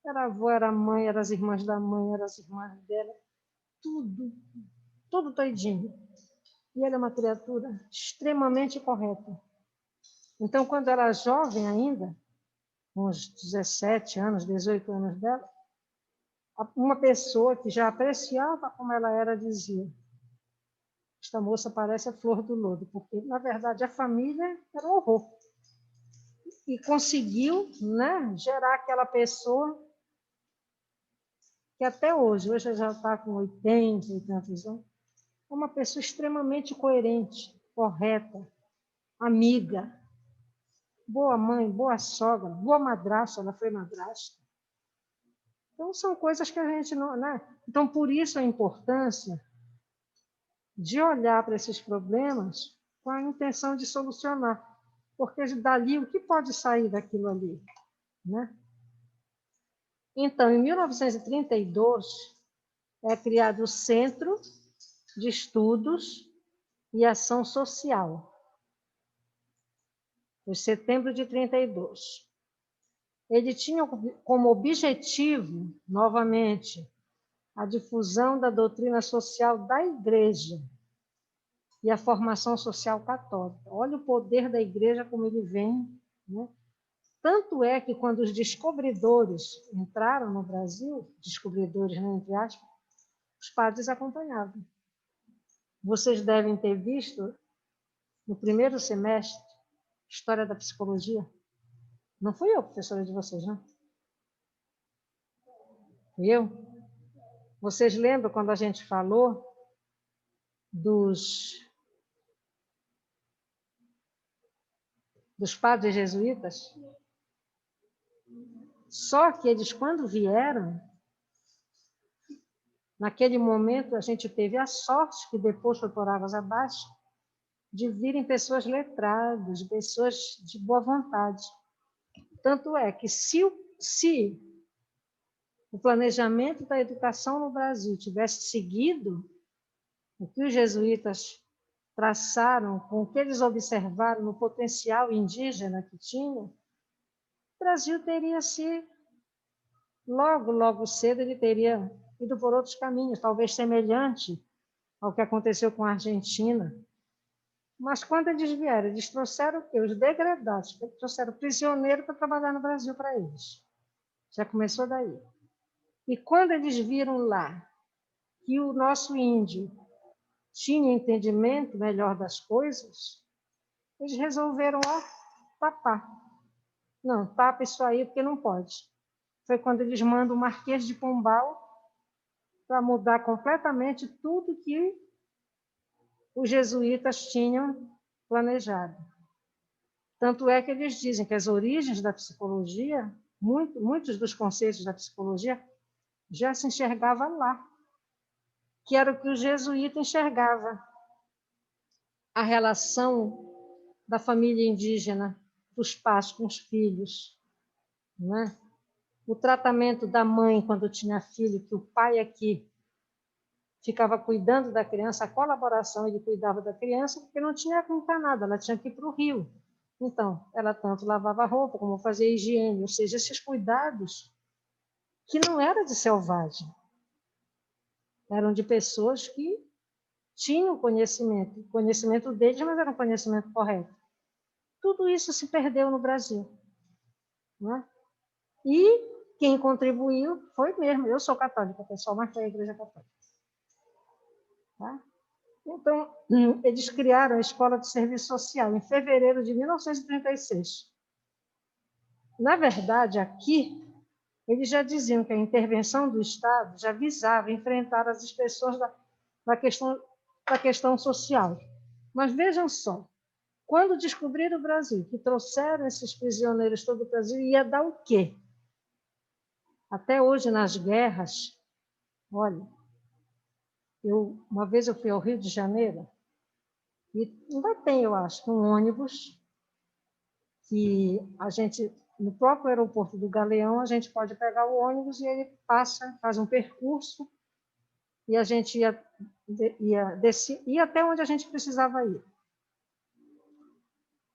Era avó, era mãe, eram as irmãs da mãe, eram as irmãs dela, tudo doidinho. E ela é uma criatura extremamente correta. Então, quando era jovem ainda, uns 17 anos, 18 anos dela, uma pessoa que já apreciava como ela era dizia: esta moça parece a flor do lodo, porque, na verdade, a família era um horror. E conseguiu, né, gerar aquela pessoa que até hoje já está com 80 e tantos anos, é uma pessoa extremamente coerente, correta, amiga, boa mãe, boa sogra, boa madrasta, ela foi madrasta. Então, são coisas que a gente não... Né? Então, por isso a importância de olhar para esses problemas com a intenção de solucionar, porque dali, o que pode sair daquilo ali? Né? Então, em 1932, é criado o Centro de Estudos e Ação Social. Foi setembro de 32. Ele tinha como objetivo, novamente, a difusão da doutrina social da Igreja e a formação social católica. Olha o poder da Igreja como ele vem. Né? Tanto é que, quando os descobridores entraram no Brasil, descobridores, né, entre aspas, os padres acompanhavam. Vocês devem ter visto, no primeiro semestre, História da Psicologia, Não fui eu, professora de vocês, não? Fui eu? Vocês lembram quando a gente falou dos padres jesuítas? Só que eles, quando vieram, naquele momento, a gente teve a sorte, que depois foi por águas abaixo, de virem pessoas letradas, pessoas de boa vontade. Tanto é que se o planejamento da educação no Brasil tivesse seguido o que os jesuítas traçaram, com o que eles observaram no potencial indígena que tinha, o Brasil teria se, logo cedo, ele teria ido por outros caminhos, talvez semelhante ao que aconteceu com a Argentina. Mas quando eles vieram, eles trouxeram o quê? Os degradados, trouxeram prisioneiro para trabalhar no Brasil para eles. Já começou daí. E quando eles viram lá que o nosso índio tinha entendimento melhor das coisas, eles resolveram tapar. Não, tapa isso aí porque não pode. Foi quando eles mandam o Marquês de Pombal para mudar completamente tudo que os jesuítas tinham planejado. Tanto é que eles dizem que as origens da psicologia, muitos dos conceitos da psicologia, já se enxergava lá, que era o que o jesuíta enxergava. A relação da família indígena, dos pais com os filhos, né? O tratamento da mãe quando tinha filho, que o pai aqui ficava cuidando da criança, a colaboração, ele cuidava da criança, porque não tinha com nada, ela tinha que ir para o rio. Então, ela tanto lavava roupa como fazia higiene, ou seja, esses cuidados que não eram de selvagem, eram de pessoas que tinham conhecimento. O conhecimento deles, mas era um conhecimento correto. Tudo isso se perdeu no Brasil. Né? E quem contribuiu foi mesmo. Eu sou católica, pessoal, mas foi a Igreja Católica. Tá? Então, eles criaram a Escola de Serviço Social em fevereiro de 1936. Na verdade, aqui, eles já diziam que a intervenção do Estado já visava enfrentar as pessoas da questão social. Mas vejam só, quando descobriram o Brasil, que trouxeram esses prisioneiros todo o Brasil, ia dar o quê? Até hoje, nas guerras, olha, uma vez eu fui ao Rio de Janeiro, e ainda tem, eu acho, um ônibus que a gente, no próprio aeroporto do Galeão, a gente pode pegar o ônibus e ele passa, faz um percurso, e a gente ia até onde a gente precisava ir.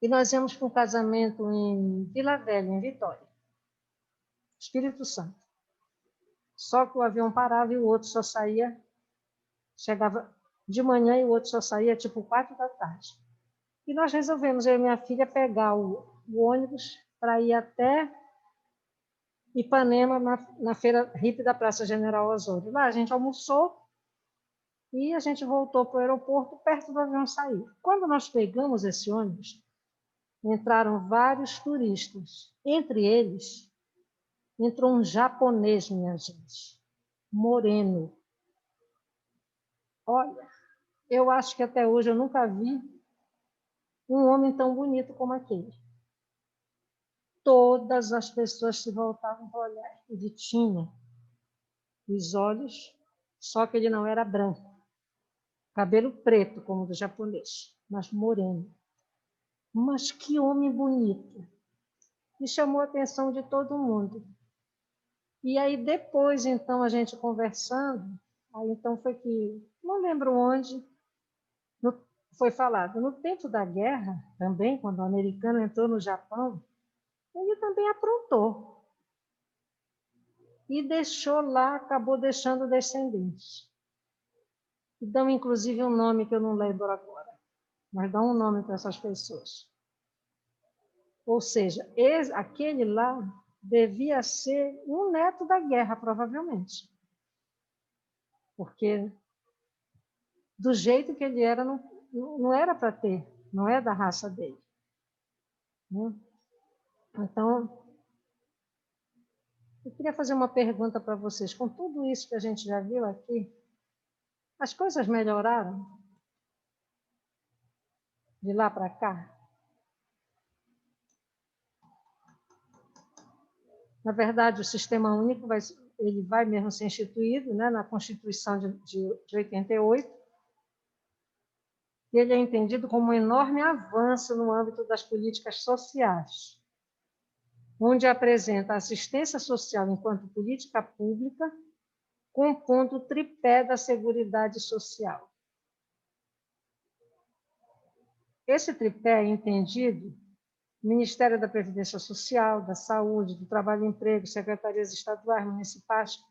E nós íamos para um casamento em Vila Velha, em Vitória, Espírito Santo. Só que o avião parava e o outro só saía, chegava de manhã e o outro só saía tipo 4 da tarde. E nós resolvemos, eu e minha filha, pegar o ônibus para ir até Ipanema, na feira hippie da Praça General Osório. Lá a gente almoçou e a gente voltou para o aeroporto perto do avião sair. Quando nós pegamos esse ônibus, entraram vários turistas. Entre eles, entrou um japonês, minha gente, moreno. Olha, eu acho que até hoje eu nunca vi um homem tão bonito como aquele. Todas as pessoas se voltavam para olhar. Ele tinha os olhos, só que ele não era branco. Cabelo preto, como o do japonês, mas moreno. Mas que homem bonito! E chamou a atenção de todo mundo. E aí depois, então, a gente conversando, aí então foi que, não lembro onde, foi falado. No tempo da guerra, também, quando o americano entrou no Japão, ele também aprontou. E deixou lá, acabou deixando descendentes. E dão, inclusive, um nome que eu não lembro agora, mas dão um nome para essas pessoas. Ou seja, aquele lá devia ser um neto da guerra, provavelmente. Porque do jeito que ele era, não era para ter, não é da raça dele. Né? Então, eu queria fazer uma pergunta para vocês. Com tudo isso que a gente já viu aqui, as coisas melhoraram de lá para cá? Na verdade, o Sistema Único ele vai mesmo ser instituído, né, na Constituição de 88, e ele é entendido como um enorme avanço no âmbito das políticas sociais, onde apresenta a assistência social enquanto política pública, compondo o tripé da Seguridade Social. Esse tripé é entendido Ministério da Previdência Social, da Saúde, do Trabalho e Emprego, secretarias estaduais, municipais,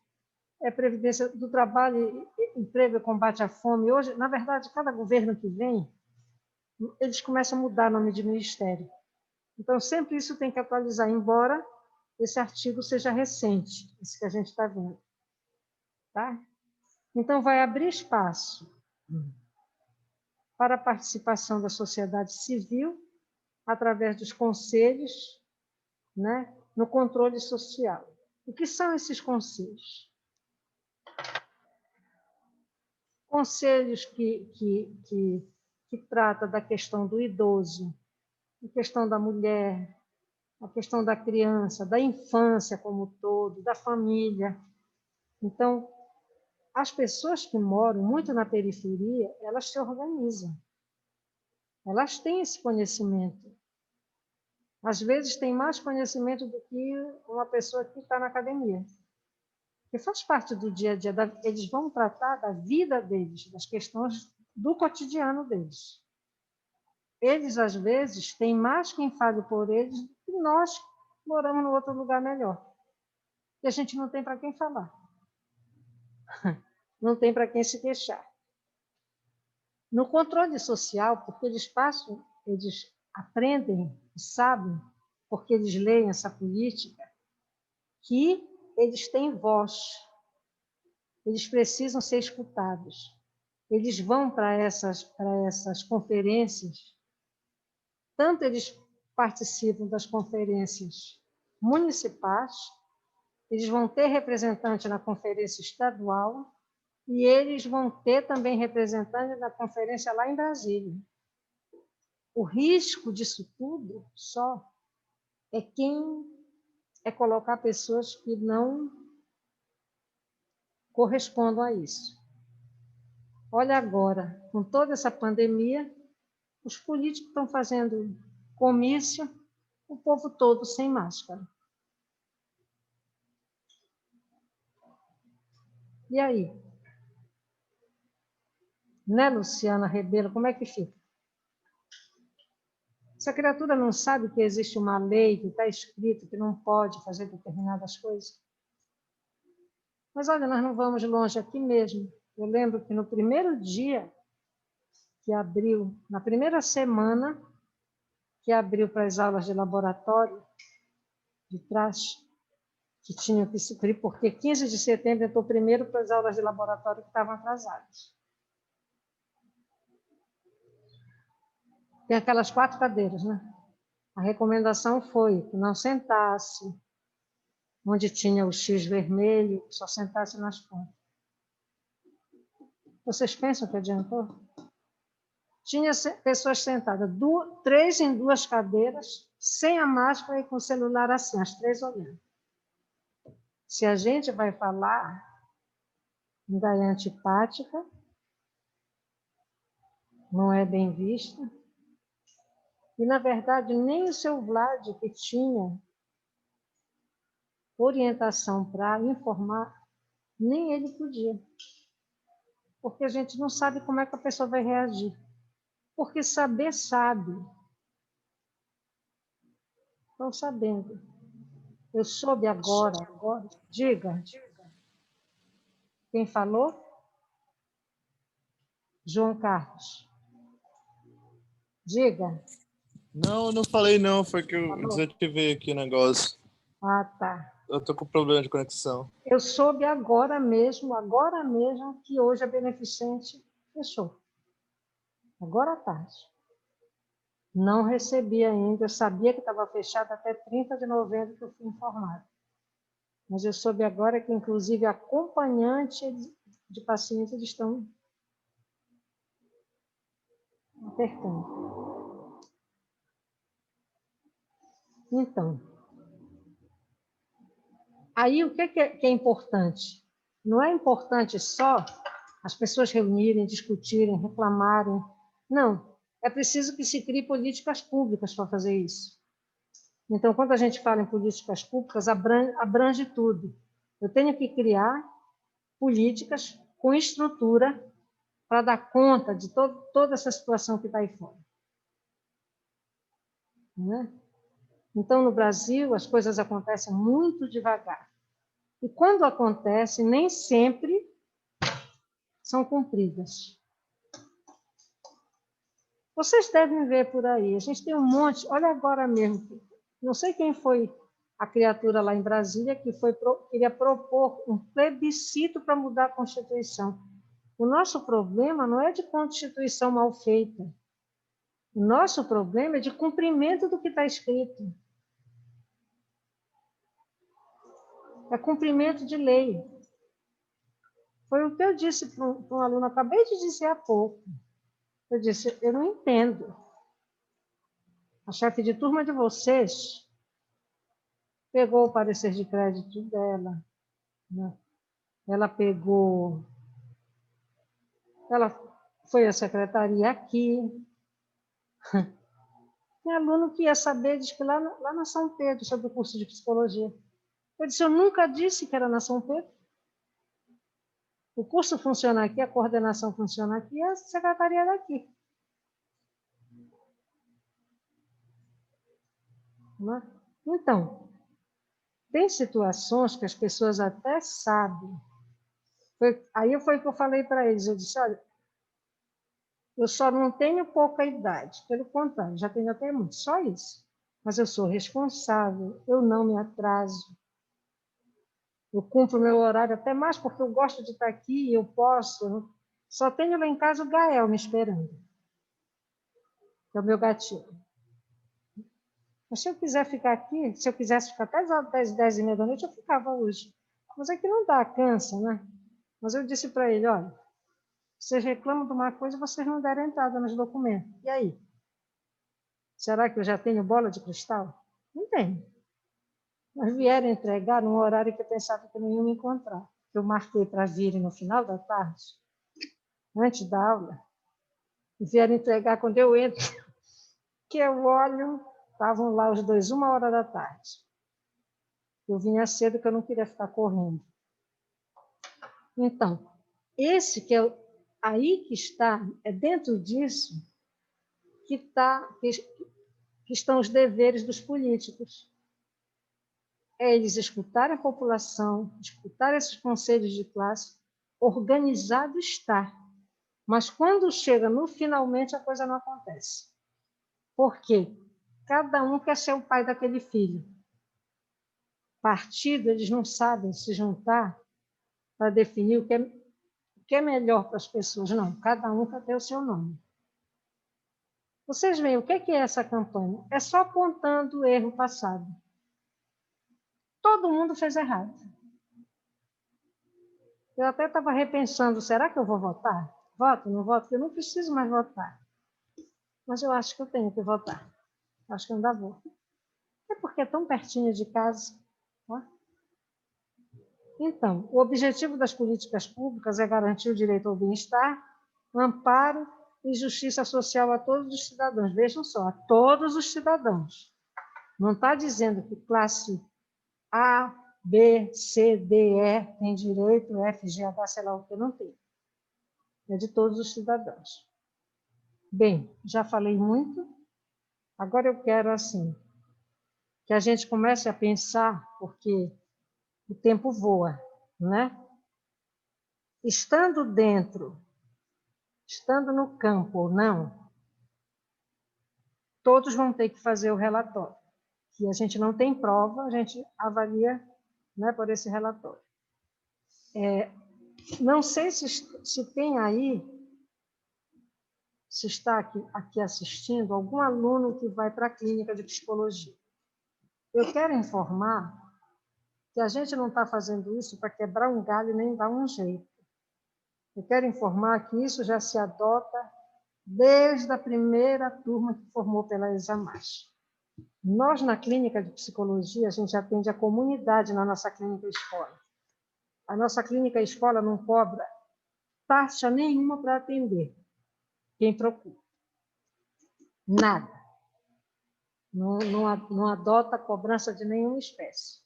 Previdência do Trabalho, Emprego e Combate à Fome. Hoje, na verdade, cada governo que vem, eles começam a mudar o nome de ministério. Então, sempre isso tem que atualizar, embora esse artigo seja recente, esse que a gente está vendo. Tá? Então, vai abrir espaço para a participação da sociedade civil através dos conselhos, né, no controle social. O que são esses conselhos? Conselhos que trata da questão do idoso, a questão da mulher, a questão da criança, da infância como um todo, da família. Então, as pessoas que moram muito na periferia, elas se organizam. Elas têm esse conhecimento. Às vezes, têm mais conhecimento do que uma pessoa que está na academia. Que faz parte do dia a dia. Eles vão tratar da vida deles, das questões do cotidiano deles. Eles, às vezes, têm mais quem fale por eles do que nós que moramos em outro lugar melhor. E a gente não tem para quem falar. Não tem para quem se queixar. No controle social, porque eles aprendem e sabem, porque eles leem essa política, que eles têm voz, eles precisam ser escutados. Eles vão para essas conferências, tanto eles participam das conferências municipais, eles vão ter representante na conferência estadual e eles vão ter também representante na conferência lá em Brasília. O risco disso tudo só é colocar pessoas que não correspondam a isso. Olha agora, com toda essa pandemia, os políticos estão fazendo comício, o povo todo sem máscara. E aí? Né, Luciana Rebelo, como é que fica? Se a criatura não sabe que existe uma lei que está escrito que não pode fazer determinadas coisas. Mas, olha, nós não vamos longe aqui mesmo. Eu lembro que no primeiro dia que abriu, na primeira semana que abriu para as aulas de laboratório, de trás, que tinha que se cumprir, porque 15 de setembro entrou primeiro para as aulas de laboratório que estavam atrasadas. Tem aquelas 4 cadeiras, né? A recomendação foi que não sentasse onde tinha o X vermelho, só sentasse nas pontas. Vocês pensam que adiantou? Tinha pessoas sentadas, 3 em 2 cadeiras, sem a máscara e com o celular assim, as 3 olhando. Se a gente vai falar, ainda é antipática, não é bem vista. E, na verdade, nem o seu Vlad, que tinha orientação para informar, nem ele podia. Porque a gente não sabe como é que a pessoa vai reagir. Porque saber, sabe. Estão sabendo. Eu soube agora. Diga. Quem falou? João Carlos. Diga. Não, eu não falei não, foi que eu Falou? desativei aqui o negócio. Ah, tá. Eu tô com problema de conexão. Eu soube agora mesmo, que hoje a beneficente fechou. Agora à tarde. Não recebi ainda, eu sabia que estava fechado até 30 de novembro que eu fui informada. Mas eu soube agora que, inclusive, acompanhante de pacientes estão apertando. Então, aí o que é importante? Não é importante só as pessoas reunirem, discutirem, reclamarem. Não, é preciso que se crie políticas públicas para fazer isso. Então, quando a gente fala em políticas públicas, abrange tudo. Eu tenho que criar políticas com estrutura para dar conta de toda essa situação que está aí fora. Né? Então, no Brasil, as coisas acontecem muito devagar. E quando acontecem, nem sempre são cumpridas. Vocês devem ver por aí, a gente tem um monte, olha agora mesmo, não sei quem foi a criatura lá em Brasília que queria propor um plebiscito para mudar a Constituição. O nosso problema não é de Constituição mal feita. O nosso problema é de cumprimento do que está escrito. É cumprimento de lei. Foi o que eu disse para um aluno, acabei de dizer há pouco. Eu disse, eu não entendo. A chefe de turma de vocês pegou o parecer de crédito dela, né? Ela foi à secretaria aqui. Tem aluno que ia saber, diz que lá na São Pedro, sobre o curso de psicologia. Eu disse, eu nunca disse que era na São Pedro. O curso funciona aqui, a coordenação funciona aqui, a secretaria daqui. Né? Então, tem situações que as pessoas até sabem. Aí foi o que eu falei para eles, eu disse, olha, eu só não tenho pouca idade, pelo contrário, já tenho até muito, só isso. Mas eu sou responsável, eu não me atraso. Eu cumpro meu horário até mais, porque eu gosto de estar aqui, eu posso. Só tenho lá em casa o Gael me esperando. É o meu gatinho. Mas se eu quiser ficar aqui, se eu quisesse ficar até as 10h30 da noite, eu ficava hoje. Mas é que não dá, cansa, né? Mas eu disse para ele, olha, vocês reclamam de uma coisa, vocês não deram entrada nos documentos. E aí? Será que eu já tenho bola de cristal? Não tenho. Mas vieram entregar num horário que eu pensava que não iam me encontrar. Eu marquei para virem no final da tarde, antes da aula, e vieram entregar quando eu entro, que eu olho, estavam lá os dois, 1h da tarde. Eu vinha cedo porque eu não queria ficar correndo. Então, esse que é aí que está, é dentro disso que estão os deveres dos políticos. É eles escutarem a população, escutar esses conselhos de classe, organizado está. Mas quando chega no finalmente, a coisa não acontece. Por quê? Cada um quer ser o pai daquele filho. Partido, eles não sabem se juntar para definir o que é melhor para as pessoas. Não, cada um quer ter o seu nome. Vocês veem o que é essa campanha? É só apontando o erro passado. Todo mundo fez errado. Eu até estava repensando, será que eu vou votar? Voto, não voto? Eu não preciso mais votar. Mas eu acho que eu tenho que votar. Acho que eu ainda vou. É porque é tão pertinho de casa. Tá? Então, o objetivo das políticas públicas é garantir o direito ao bem-estar, amparo e justiça social a todos os cidadãos. Vejam só, a todos os cidadãos. Não está dizendo que classe A, B, C, D, E tem direito, F, G, H, sei lá o que, não tem. É de todos os cidadãos. Bem, já falei muito. Agora eu quero, assim, que a gente comece a pensar, porque o tempo voa, né? Estando dentro, estando no campo ou não, todos vão ter que fazer o relatório. Que a gente não tem prova, a gente avalia, né, por esse relatório. Não sei se tem aí, se está aqui assistindo, algum aluno que vai para a clínica de psicologia. Eu quero informar que a gente não está fazendo isso para quebrar um galho nem dar um jeito. Eu quero informar que isso já se adota desde a primeira turma que formou pela EJAMAS. Nós, na clínica de psicologia, a gente atende a comunidade na nossa clínica escola. A nossa clínica escola não cobra taxa nenhuma para atender quem procura. Nada. Não adota cobrança de nenhuma espécie.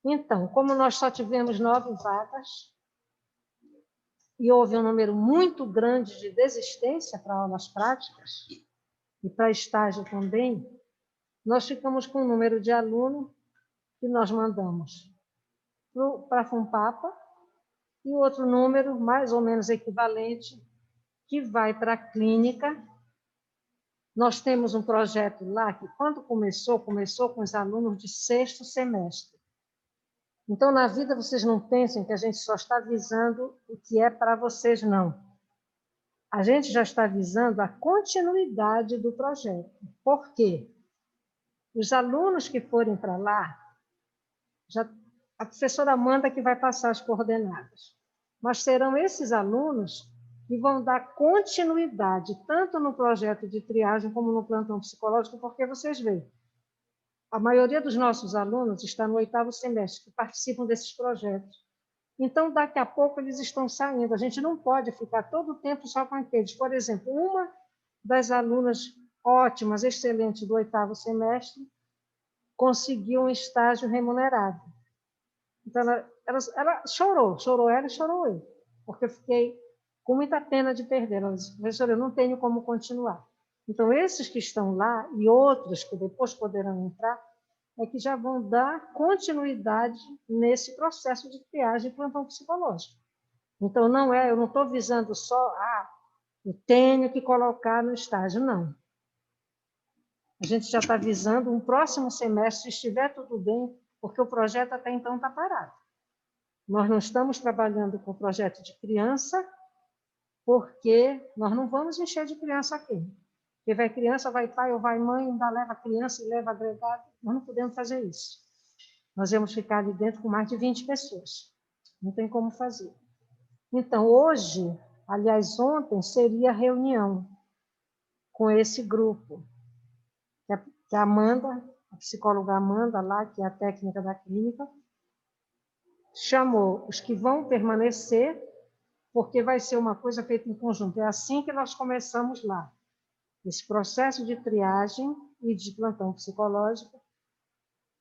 Então, como nós só tivemos 9 vagas, e houve um número muito grande de desistência para aulas práticas, e para estágio também, nós ficamos com um número de alunos que nós mandamos para a FUNPAPA e outro número, mais ou menos equivalente, que vai para a clínica. Nós temos um projeto lá que, quando começou com os alunos de 6º semestre. Então, na vida, vocês não pensem que a gente só está visando o que é para vocês, não. A gente já está visando a continuidade do projeto. Por quê? Os alunos que forem para lá, a professora Amanda que vai passar as coordenadas, mas serão esses alunos que vão dar continuidade, tanto no projeto de triagem como no plantão psicológico, porque vocês veem, a maioria dos nossos alunos está no 8º semestre, que participam desses projetos. Então, daqui a pouco, eles estão saindo. A gente não pode ficar todo o tempo só com aqueles. Por exemplo, uma das alunas ótimas, excelentes do 8º semestre, conseguiu um estágio remunerado. Então, ela chorou ela e chorou eu, porque eu fiquei com muita pena de perder. Ela disse, professora, eu não tenho como continuar. Então, esses que estão lá e outros que depois poderão entrar, é que já vão dar continuidade nesse processo de triagem e plantão psicológico. Então, eu não estou visando só, eu tenho que colocar no estágio, não. A gente já está visando um próximo semestre, se estiver tudo bem, porque o projeto até então está parado. Nós não estamos trabalhando com o projeto de criança, porque nós não vamos encher de criança aqui. Porque vai criança, vai pai ou vai mãe, ainda leva criança e leva agregado. Nós não podemos fazer isso. Nós vamos ficar ali dentro com mais de 20 pessoas. Não tem como fazer. Então, hoje, aliás, ontem, seria a reunião com esse grupo. Que a Amanda, a psicóloga Amanda, lá, que é a técnica da clínica, chamou os que vão permanecer, porque vai ser uma coisa feita em conjunto. É assim que nós começamos lá. Esse processo de triagem e de plantão psicológico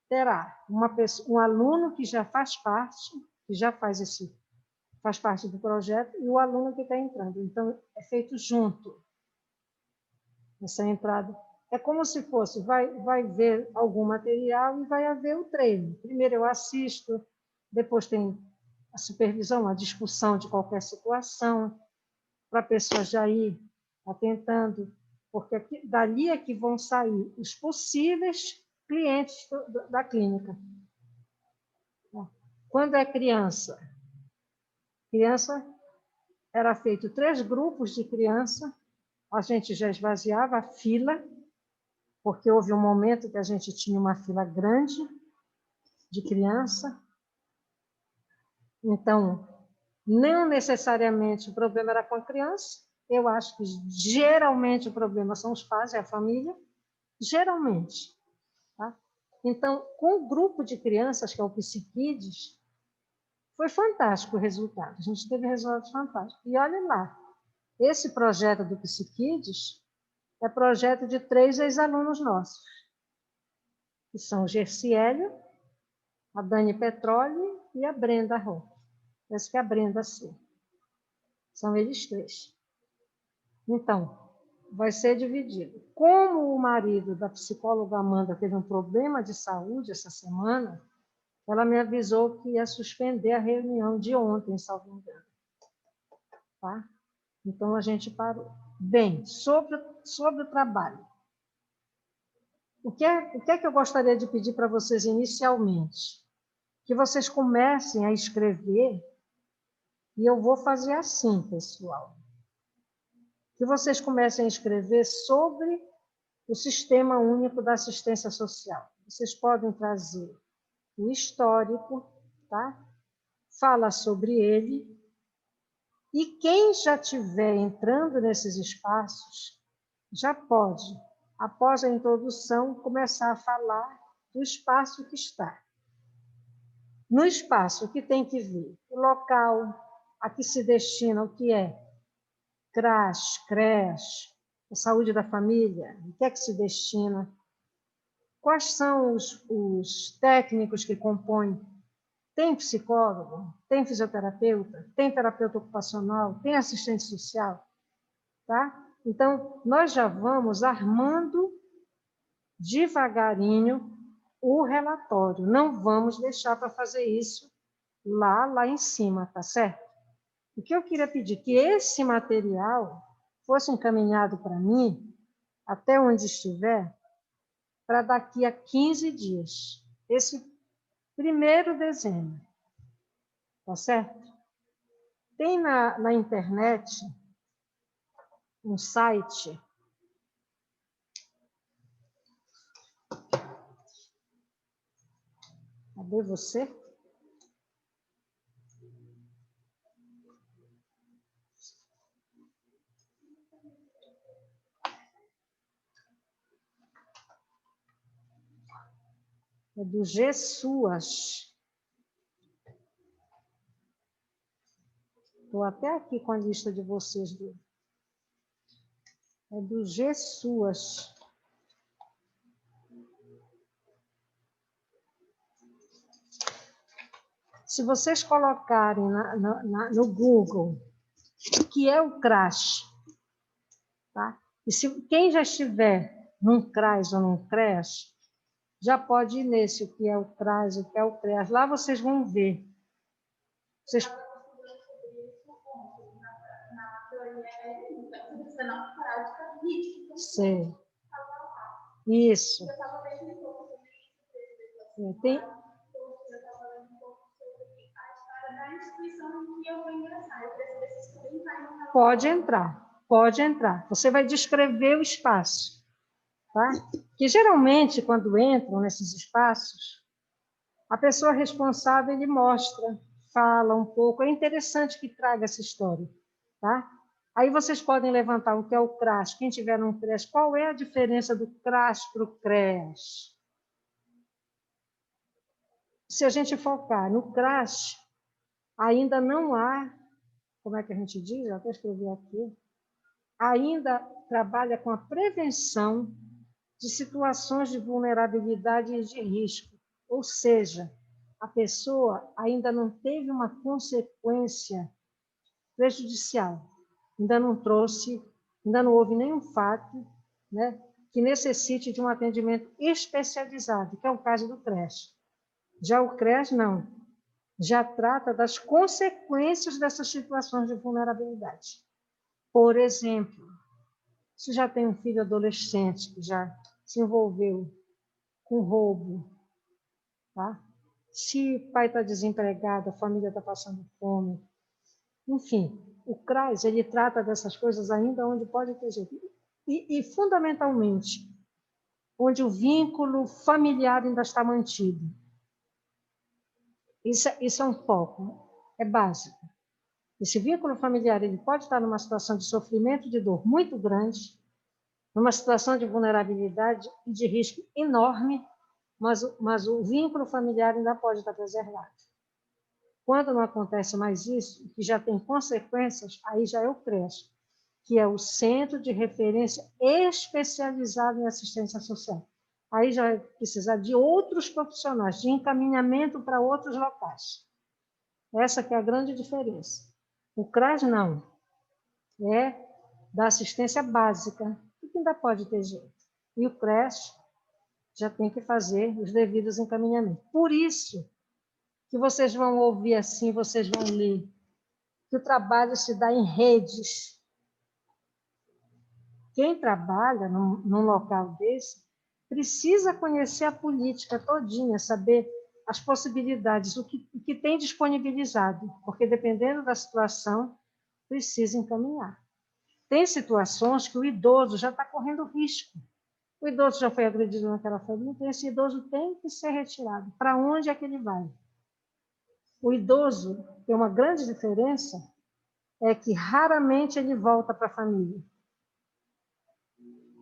terá um aluno que já faz parte, que já faz parte do projeto, e o aluno que está entrando. Então, é feito junto. Essa entrada. É como se fosse, vai ver algum material e vai haver o treino. Primeiro eu assisto, depois tem a supervisão, a discussão de qualquer situação, para a pessoa já ir atentando, porque dali é que vão sair os possíveis clientes da clínica. Quando é criança era feito 3 grupos de criança, a gente já esvaziava a fila, porque houve um momento que a gente tinha uma fila grande de criança. Então, não necessariamente o problema era com a criança. Eu acho que geralmente o problema são os pais e a família. Geralmente. Tá? Então, com o grupo de crianças, que é o Psiquids, foi fantástico o resultado. A gente teve resultados fantásticos. E olha lá, esse projeto do Psiquids é projeto de 3 ex-alunos nossos, que são o Gerciélio, a Dani Petroli e a Brenda Roque. Essa que é a Brenda C. São eles 3. Então, vai ser dividido. Como o marido da psicóloga Amanda teve um problema de saúde essa semana, ela me avisou que ia suspender a reunião de ontem, salvo engano. Tá? Então, a gente parou. Bem, sobre o trabalho. O que é que eu gostaria de pedir para vocês inicialmente? Que vocês comecem a escrever, e eu vou fazer assim, pessoal. que vocês comecem a escrever sobre o Sistema Único da Assistência Social. Vocês podem trazer o histórico, tá? Fala sobre ele, e quem já estiver entrando nesses espaços já pode, após a introdução, começar a falar do espaço que está. No espaço, o que tem que ver? O local, a que se destina, o que é creche, a saúde da família, o que é que se destina, quais são os técnicos que compõem. Tem psicólogo, tem fisioterapeuta, tem terapeuta ocupacional, tem assistente social, tá? Então, nós já vamos armando devagarinho o relatório. Não vamos deixar para fazer isso lá em cima, tá certo? O que eu queria pedir que esse material fosse encaminhado para mim, até onde estiver, para daqui a 15 dias. Esse primeiro desenho. Tá certo? Tem na internet um site. Cadê você? É do GSUAS. Estou até aqui com a lista de vocês. É do GSUAS. Se vocês colocarem no Google o que é o CRAS, tá? E se quem já estiver num CRAS ou num CREAS, já pode ir nesse, o que é o CRAS, o que é o CREAS. Lá vocês vão ver. Vocês... Sei. Isso. Tem... Pode entrar. Você vai descrever o espaço, tá? Que geralmente, quando entram nesses espaços, a pessoa responsável ele mostra, fala um pouco. É interessante que traga essa história, tá? Aí vocês podem levantar o que é o CRAS. Quem tiver no CREAS, qual é a diferença do CRAS para o CREAS? Se a gente focar no CRAS, ainda não há, como é que a gente diz? Eu até escrevi aqui, ainda trabalha com a prevenção de situações de vulnerabilidade e de risco. Ou seja, a pessoa ainda não teve uma consequência prejudicial, ainda não houve nenhum fato, né, que necessite de um atendimento especializado, que é o caso do CREAS. Já o CREAS, não. Já trata das consequências dessas situações de vulnerabilidade. Por exemplo, se já tem um filho adolescente que já se envolveu com roubo, tá? Se o pai está desempregado, a família está passando fome, enfim, o CRAS ele trata dessas coisas ainda onde pode ter jeito. E fundamentalmente, onde o vínculo familiar ainda está mantido. Isso é um foco, é básico. Esse vínculo familiar ele pode estar numa situação de sofrimento, de dor muito grande, numa situação de vulnerabilidade e de risco enorme, mas o vínculo familiar ainda pode estar preservado. Quando não acontece mais isso, que já tem consequências, aí já é o CREAS, que é o Centro de Referência Especializado em Assistência Social. Aí já vai precisar de outros profissionais, de encaminhamento para outros locais. Essa que é a grande diferença. O CRAS não. É da assistência básica, que ainda pode ter jeito. E o CREAS já tem que fazer os devidos encaminhamentos. Por isso que vocês vão ouvir assim, vocês vão ler, que o trabalho se dá em redes. Quem trabalha num local desse precisa conhecer a política todinha, saber as possibilidades, o que tem disponibilizado, porque dependendo da situação, precisa encaminhar. tem situações que o idoso já está correndo risco. O idoso já foi agredido naquela família, então esse idoso tem que ser retirado. Para onde é que ele vai? O idoso tem uma grande diferença, é que raramente ele volta para a família.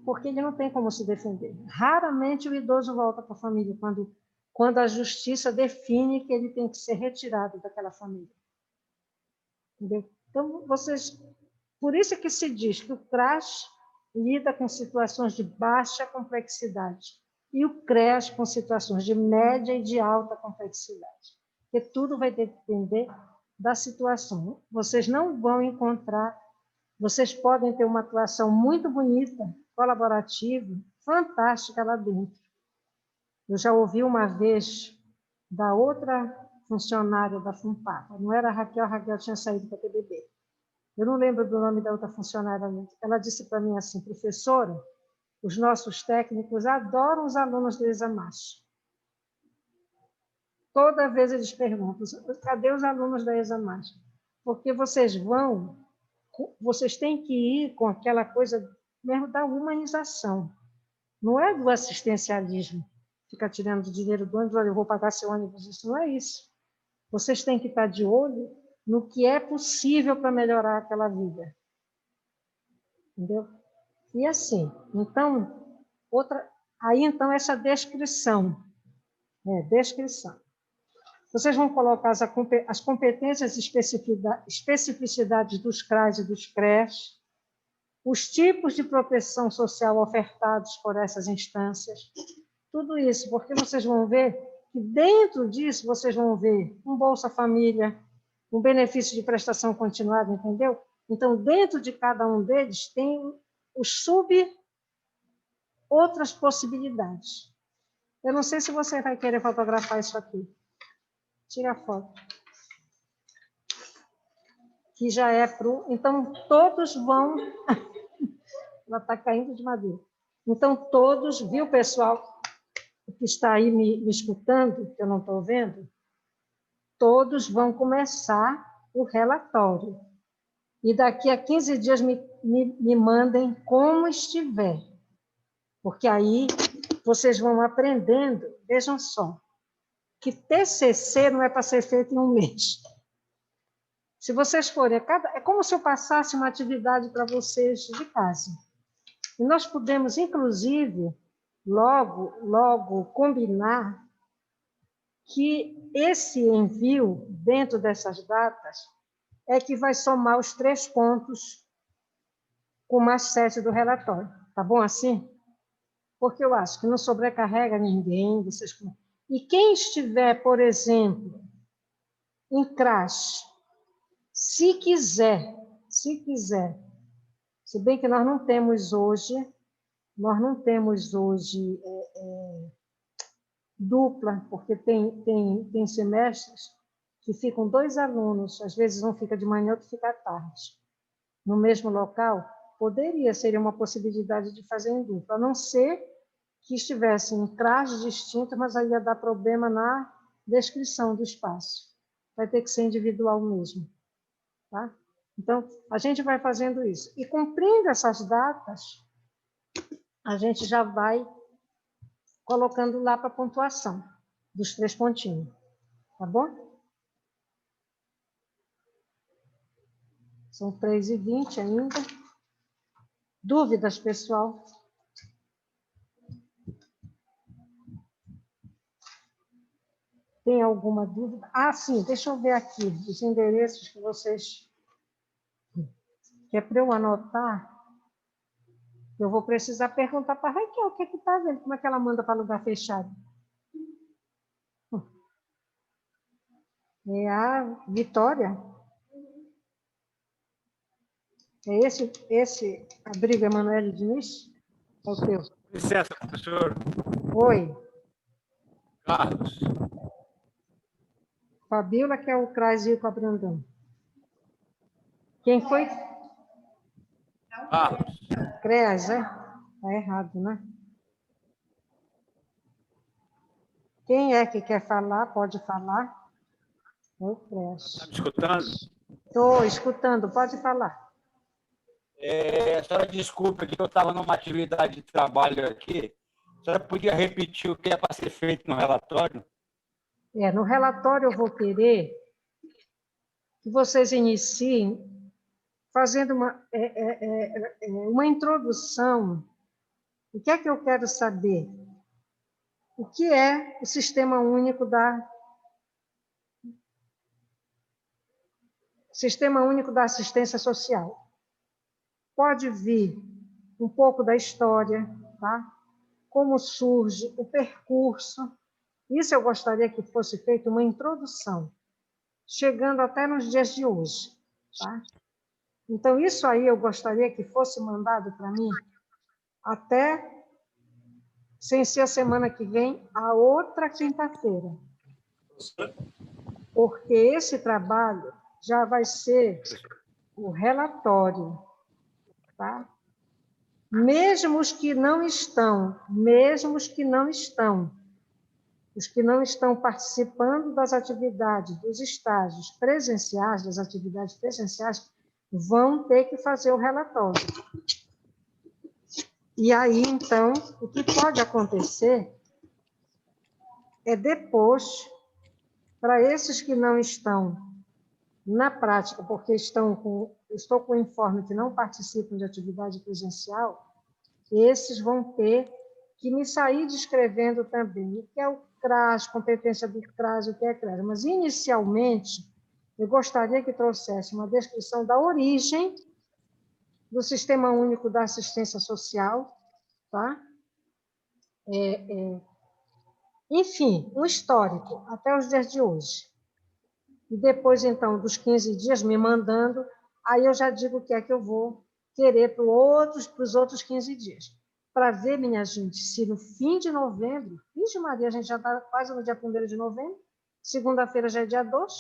Porque ele não tem como se defender. Raramente o idoso volta para a família quando a justiça define que ele tem que ser retirado daquela família. Entendeu? Então, por isso que se diz que o CRAS lida com situações de baixa complexidade e o CREAS com situações de média e de alta complexidade. Porque tudo vai depender da situação. Vocês não vão encontrar, vocês podem ter uma atuação muito bonita, colaborativa, fantástica lá dentro. Eu já ouvi uma vez da outra funcionária da FUNPAPA, não era a Raquel tinha saído para a TBB. Eu não lembro do nome da outra funcionária. Ela disse para mim assim, professora, os nossos técnicos adoram os alunos do ESAMAS. Toda vez eles perguntam, cadê os alunos da ESAMAS? Porque vocês têm que ir com aquela coisa mesmo da humanização. Não é do assistencialismo. Fica tirando dinheiro do ônibus, olha, eu vou pagar seu ônibus. Isso não é isso. Vocês têm que estar de olho no que é possível para melhorar aquela vida. Entendeu? E assim, então, então essa descrição. Descrição. Vocês vão colocar as competências e especificidades dos CRAs e dos CREAs, os tipos de proteção social ofertados por essas instâncias, tudo isso, porque vocês vão ver que dentro disso vocês vão ver um Bolsa Família, um benefício de prestação continuada, entendeu? Então, dentro de cada um deles tem outras possibilidades. Eu não sei se você vai querer fotografar isso aqui. Tira a foto. Que já é pro. Então, todos vão. Ela está caindo de madeira. Então, todos, viu, pessoal, que está aí me escutando, que eu não estou vendo? Todos vão começar o relatório. E daqui a 15 dias me mandem como estiver. Porque aí vocês vão aprendendo, vejam só, que TCC não é para ser feito em um mês. Se vocês forem, é como se eu passasse uma atividade para vocês de casa. E nós podemos, inclusive, logo combinar que esse envio, dentro dessas datas, é que vai somar os 3 pontos com mais 7 do relatório. Tá bom assim? Porque eu acho que não sobrecarrega ninguém. E quem estiver, por exemplo, em CRAS, se quiser, se bem que nós não temos hoje dupla, porque tem semestres que ficam 2 alunos, às vezes um fica de manhã, outro fica à tarde. No mesmo local, seria uma possibilidade de fazer em dupla, a não ser que estivessem em CRAs distintas, mas aí ia dar problema na descrição do espaço. Vai ter que ser individual mesmo. Tá? Então, a gente vai fazendo isso. E cumprindo essas datas, a gente já vai colocando lá para a pontuação dos 3 pontinhos. Tá bom? São 3h20 ainda. Dúvidas, pessoal? Tem alguma dúvida? Ah, sim, deixa eu ver aqui os endereços que vocês... Que é para eu anotar. Eu vou precisar perguntar para a Raquel o que está vendo, como é que ela manda para lugar fechado. É a Vitória. É esse abrigo Emanuele Diniz? É o teu. Licença, professor. Oi. Carlos. Fabíola, que é o CRAS Rico Abrandão. Quem foi? Carlos. CREAS, é? Está errado, né? Quem é que quer falar? Pode falar. É o CREAS. Está me escutando? Estou escutando, pode falar. A senhora desculpa que eu estava numa atividade de trabalho aqui. A senhora podia repetir o que é para ser feito no relatório? No relatório eu vou querer que vocês iniciem fazendo uma introdução. O que é que eu quero saber? O que é o Sistema Único da Assistência Social? Pode vir um pouco da história, tá? Como surge, o percurso. Isso eu gostaria que fosse feita uma introdução, chegando até nos dias de hoje, tá? Então, isso aí eu gostaria que fosse mandado para mim até, sem ser a semana que vem, a outra quinta-feira. Porque esse trabalho já vai ser o relatório, tá? Mesmo os que não estão participando das atividades, dos estágios presenciais, das atividades presenciais, vão ter que fazer o relatório. E aí, então, o que pode acontecer é depois, para esses que não estão na prática, porque estou com o informe que não participam de atividade presencial, esses vão ter que me sair descrevendo também o que é o CRAS, competência do CRAS, o que é CRAS. Mas, inicialmente, eu gostaria que trouxesse uma descrição da origem do Sistema Único da Assistência Social, tá? Enfim, um histórico, até os dias de hoje. E depois, então, dos 15 dias, me mandando, aí eu já digo o que é que eu vou querer para os outros 15 dias. Para ver, minha gente, se no fim de novembro, Virgem Maria, a gente já está quase no dia 1º de novembro, segunda-feira já é dia 2,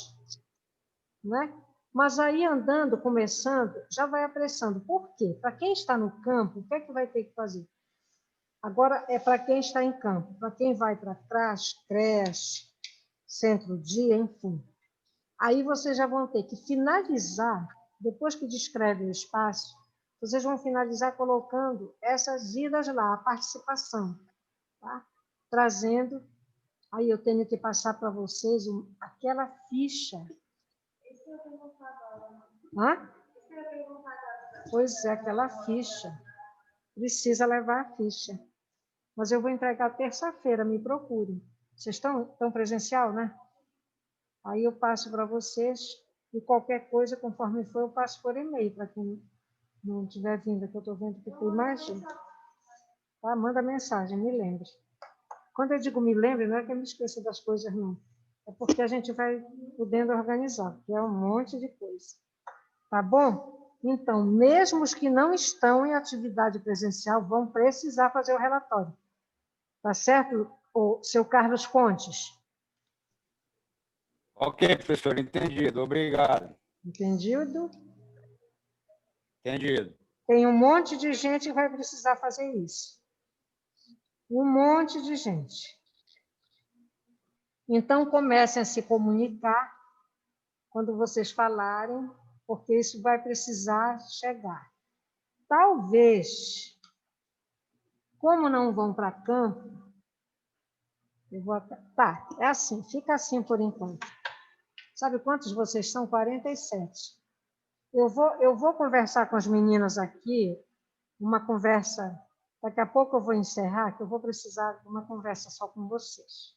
né? Mas aí, andando, começando, já vai apressando. Por quê? Para quem está no campo, o que é que vai ter que fazer? Agora, é para quem está em campo, para quem vai para trás, creche, centro-dia, enfim. Aí vocês já vão ter que finalizar, depois que descreve o espaço, vocês vão finalizar colocando essas idas lá, a participação, tá? Trazendo, aí eu tenho que passar para vocês aquela ficha. Isso que eu perguntar agora. Hã? Isso que eu perguntar agora. Pois é, aquela ficha. Precisa levar a ficha. Mas eu vou entregar terça-feira, me procurem. Vocês estão presencial, né? Aí eu passo para vocês e qualquer coisa, conforme for, eu passo por e-mail, para quem não tiver vindo, que eu estou vendo que tem mais gente. Tá? Manda mensagem, me lembre. Quando eu digo me lembre, não é que eu me esqueça das coisas, não. É porque a gente vai podendo organizar, porque é um monte de coisa. Tá bom? Então, mesmo os que não estão em atividade presencial vão precisar fazer o relatório. Tá certo, o seu Carlos Pontes? Ok, professor, entendido. Obrigado. Entendido? Entendido. Tem um monte de gente que vai precisar fazer isso. Um monte de gente. Então, comecem a se comunicar quando vocês falarem, porque isso vai precisar chegar. Talvez, como não vão para campo, eu vou... Tá, é assim, fica assim por enquanto. Sabe quantos vocês são? 47. Eu vou conversar com as meninas aqui, uma conversa... Daqui a pouco eu vou encerrar, que eu vou precisar de uma conversa só com vocês.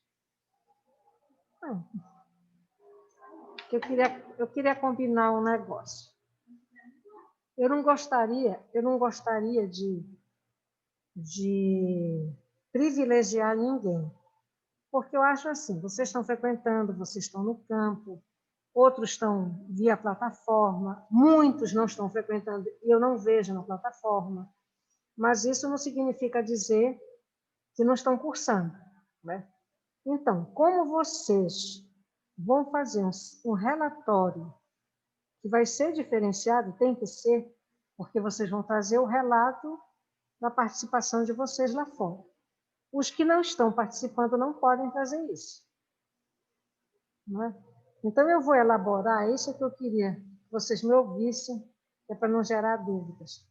Eu queria combinar um negócio. Eu não gostaria de privilegiar ninguém, porque eu acho assim, vocês estão frequentando, vocês estão no campo, outros estão via plataforma, muitos não estão frequentando e eu não vejo na plataforma, mas isso não significa dizer que não estão cursando, né? Então, como vocês vão fazer um relatório que vai ser diferenciado, tem que ser, porque vocês vão trazer o relato da participação de vocês lá fora. Os que não estão participando não podem fazer isso. Não é? Então, eu vou elaborar, isso que eu queria que vocês me ouvissem, é para não gerar dúvidas.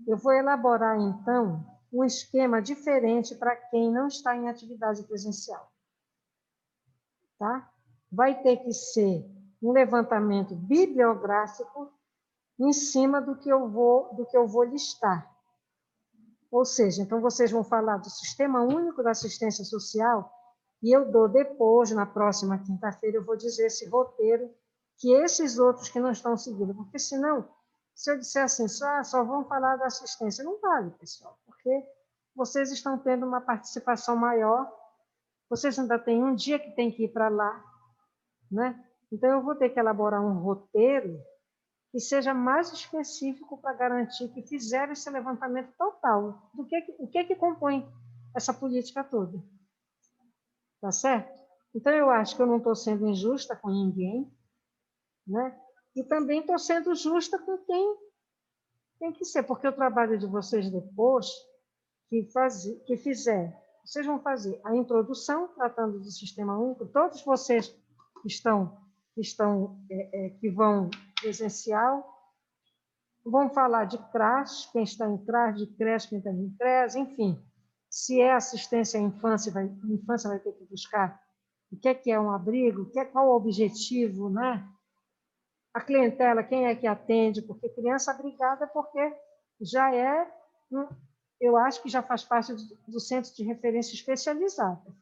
Eu vou elaborar, então, um esquema diferente para quem não está em atividade presencial. Tá? Vai ter que ser um levantamento bibliográfico em cima do que eu vou listar. Ou seja, então vocês vão falar do Sistema Único da Assistência Social e eu dou depois, na próxima quinta-feira, eu vou dizer esse roteiro que esses outros que não estão seguindo, porque senão, se eu disser assim, só vão falar da assistência, não vale, pessoal, porque vocês estão tendo uma participação maior, vocês ainda têm um dia que tem que ir para lá, né? Então, eu vou ter que elaborar um roteiro que seja mais específico para garantir que fizeram esse levantamento total do o que compõe essa política toda. Tá certo? Então, eu acho que eu não estou sendo injusta com ninguém, né? E também estou sendo justa com quem tem que ser, porque o trabalho de vocês depois, que fizer, vocês vão fazer a introdução, tratando do Sistema Único, todos vocês que vão presencial, vão falar de CRAS, quem está em CRAS, de CRES, quem está em CRES, enfim. Se é assistência à infância, a infância vai ter que buscar o que é um abrigo, qual o objetivo, né? A clientela, quem é que atende, porque criança abrigada, porque já eu acho que já faz parte do centro de referência especializado.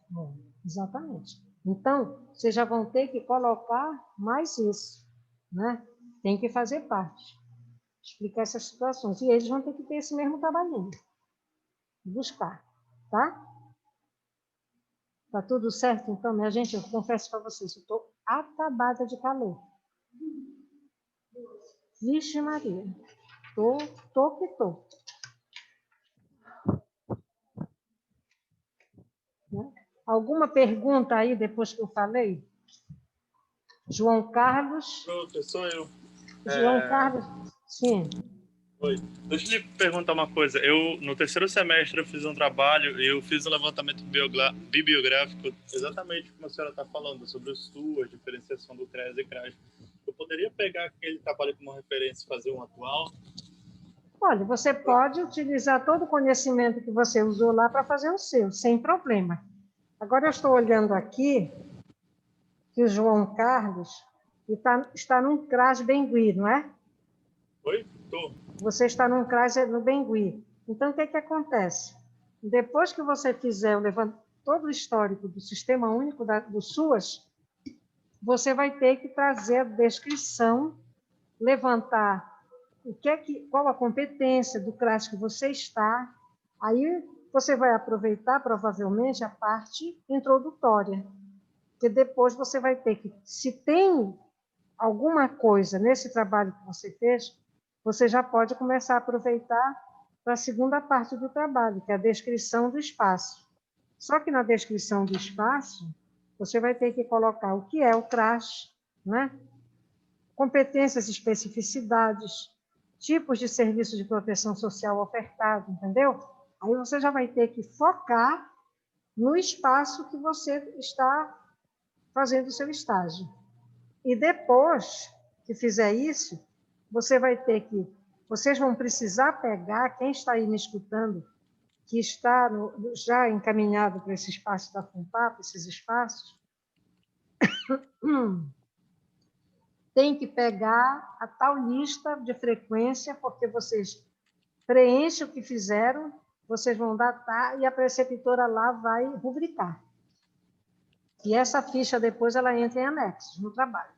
Bom, exatamente. Então, vocês já vão ter que colocar mais isso, né? Tem que fazer parte, explicar essas situações. E eles vão ter que ter esse mesmo trabalhinho, buscar, tá? Tá tudo certo? Então, minha gente, eu confesso para vocês, eu estou acabada de calor. Vixe Maria, tô que tô. Né? Alguma pergunta aí depois que eu falei? João Carlos? Professor, eu. João Carlos? Sim. Oi. Deixa eu lhe perguntar uma coisa. No terceiro semestre, eu fiz um trabalho e eu fiz um levantamento bibliográfico, exatamente como a senhora está falando, sobre os SUS, a diferenciação do CRES e CRAS. Eu poderia pegar aquele trabalho como referência e fazer um atual? Olha, você pode utilizar todo o conhecimento que você usou lá para fazer o seu, sem problema. Agora, eu estou olhando aqui que o João Carlos está num CRAS Bengui, não é? Oi? Tô. Você está num CRAS no Bengui. Então, o que acontece? Depois que você fizer todo o histórico do Sistema Único do SUAS, você vai ter que trazer a descrição, levantar qual a competência do CRAS que você está. Aí você vai aproveitar, provavelmente, a parte introdutória, porque depois você vai ter que, se tem alguma coisa nesse trabalho que você fez, você já pode começar a aproveitar para a segunda parte do trabalho, que é a descrição do espaço. Só que na descrição do espaço, você vai ter que colocar o que é o CRAS, né? Competências e especificidades, tipos de serviço de proteção social ofertado, entendeu? Aí você já vai ter que focar no espaço que você está fazendo o seu estágio. E depois que fizer isso, vocês vão precisar pegar, quem está aí me escutando, que está já encaminhado para esse espaço da FUNPAP, esses espaços, tem que pegar a tal lista de frequência, porque vocês preenchem o que fizeram, vocês vão datar e a preceptora lá vai rubricar. E essa ficha depois ela entra em anexos no trabalho.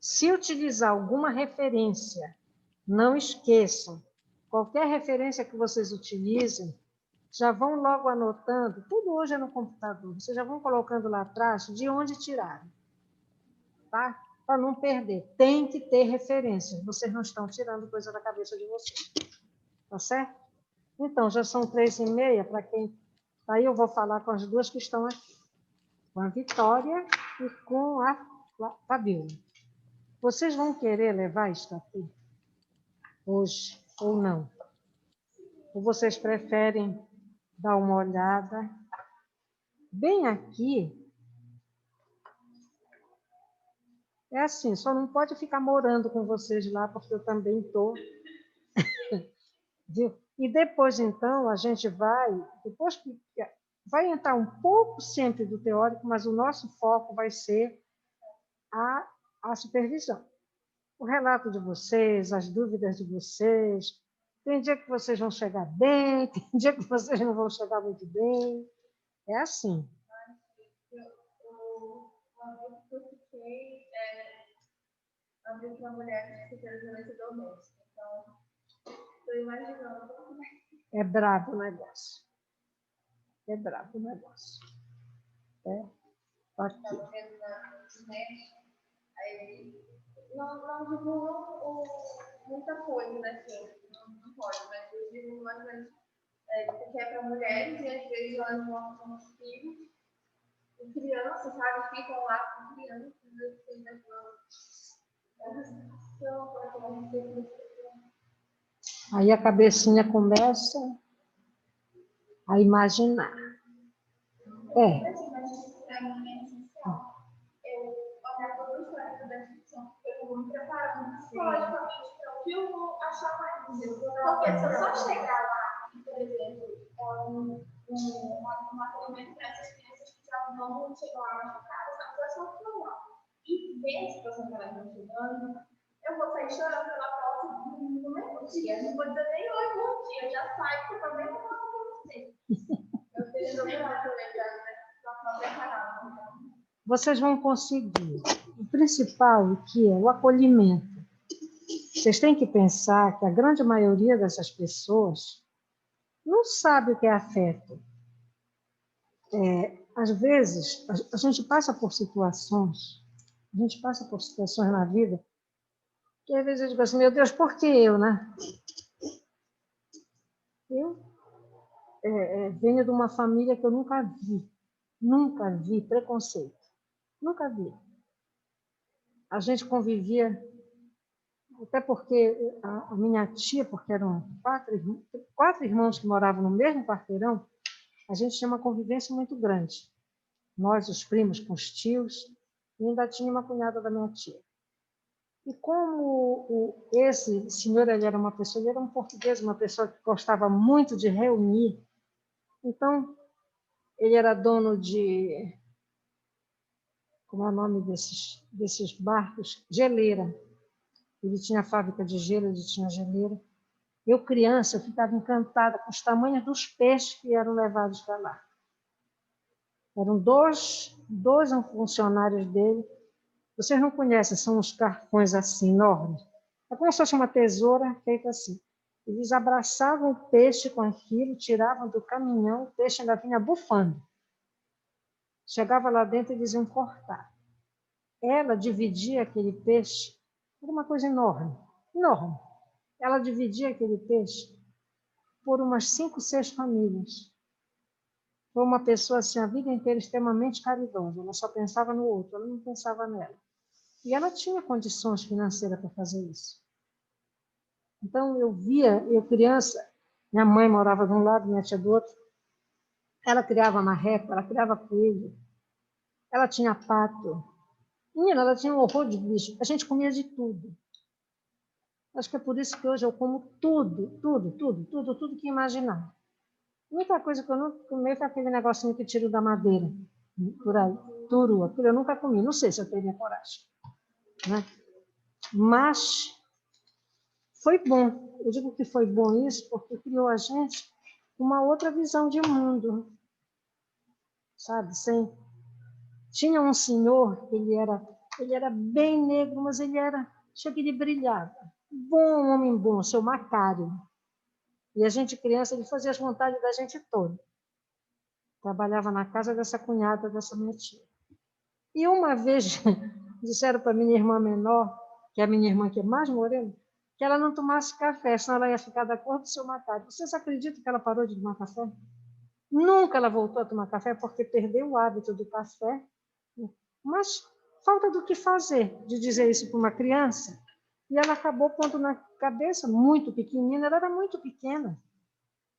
Se utilizar alguma referência, não esqueçam, qualquer referência que vocês utilizem, já vão logo anotando, tudo hoje é no computador, vocês já vão colocando lá atrás de onde tiraram, tá? Para não perder. Tem que ter referência, vocês não estão tirando coisa da cabeça de vocês. Tá certo? Então, já são 3h30, para quem... Aí eu vou falar com as duas que estão aqui, com a Vitória e com a Fabíola. Vocês vão querer levar isso aqui hoje ou não? Ou vocês preferem dar uma olhada bem aqui, é assim, só não pode ficar morando com vocês lá, porque eu também estou. E depois, então, a gente vai, depois que vai entrar um pouco sempre do teórico, mas o nosso foco vai ser a supervisão. O relato de vocês, as dúvidas de vocês. Tem dia que vocês vão chegar bem, tem dia que vocês não vão chegar muito bem. É assim. O que eu fiquei abrir para mulheres que fizeram violência doméstica. Então, estou imaginando. É brabo o negócio. É brabo o negócio. É. Aqui. Estava vendo na internet, aí não divulgam muita coisa, né? Assim, não pode, mas eu digo mais ou menos porque é para mulheres e às vezes elas vão com os filhos e crianças, sabe? Ficam lá com crianças, Aí a cabecinha começa a imaginar. É. Eu vou me preparando psicologicamente para o que eu vou achar mais. Porque se eu só chegar lá, por exemplo, um acolhimento para essas crianças que já vão chegar lá machucadas, a situação normal. E ver a situação que elas estão chegando, eu vou sair chorando pela próxima no mesmo dia. Não vou dizer nem oi, bom dia, já saio, porque eu mesmo falo com você. Eu tenho procurado também para preparar. Vocês vão conseguir. O principal que é o acolhimento. Vocês têm que pensar que a grande maioria dessas pessoas não sabe o que é afeto. Às vezes, a gente passa por situações na vida que às vezes eu digo assim, meu Deus, por que eu, né? Eu venho de uma família que eu nunca vi preconceito. Nunca vi. A gente convivia, até porque a minha tia, porque eram quatro irmãos que moravam no mesmo quarteirão, a gente tinha uma convivência muito grande. Nós, os primos, com os tios, e ainda tinha uma cunhada da minha tia. E como esse senhor ele era um português, uma pessoa que gostava muito de reunir, então ele era dono de, como é o nome desses barcos? Geleira. Ele tinha fábrica de gelo, ele tinha geleira. Eu, criança, eu ficava encantada com os tamanhos dos peixes que eram levados para lá. Eram dois funcionários dele. Vocês não conhecem, são uns carpões assim, enormes. É como se fosse uma tesoura feita assim. Eles abraçavam o peixe com aquilo, tiravam do caminhão, o peixe ainda vinha bufando. Chegava lá dentro e eles iam cortar. Ela dividia aquele peixe, era uma coisa enorme, enorme. Ela dividia aquele peixe por umas 5, 6 famílias. Foi uma pessoa assim, a vida inteira extremamente caridosa. Ela só pensava no outro, ela não pensava nela. E ela tinha condições financeiras para fazer isso. Então, eu criança, minha mãe morava de um lado, minha tia do outro. Ela criava marreco, ela criava coelho. Ela tinha pato. Menina, ela tinha um horror de bicho. A gente comia de tudo. Acho que é por isso que hoje eu como tudo que imaginar. A única coisa que eu não comi foi aquele negocinho que tiro da madeira, por aí, turu, aquilo eu nunca comi, não sei se eu teria coragem. Né? Mas foi bom, eu digo que foi bom isso porque criou a gente uma outra visão de mundo, sabe? Tinha um senhor, ele era bem negro, mas chega de brilhava. Bom, homem bom, seu Macário. E a gente, criança, ele fazia as vontades da gente toda. Trabalhava na casa dessa cunhada, dessa minha tia. E uma vez disseram para minha irmã menor, que é a minha irmã que é mais morena, que ela não tomasse café, senão ela ia ficar da cor do seu Macário. Vocês acreditam que ela parou de tomar café? Nunca ela voltou a tomar café porque perdeu o hábito do café. Mas falta do que fazer de dizer isso para uma criança. E ela acabou pondo na cabeça, muito pequenina, ela era muito pequena.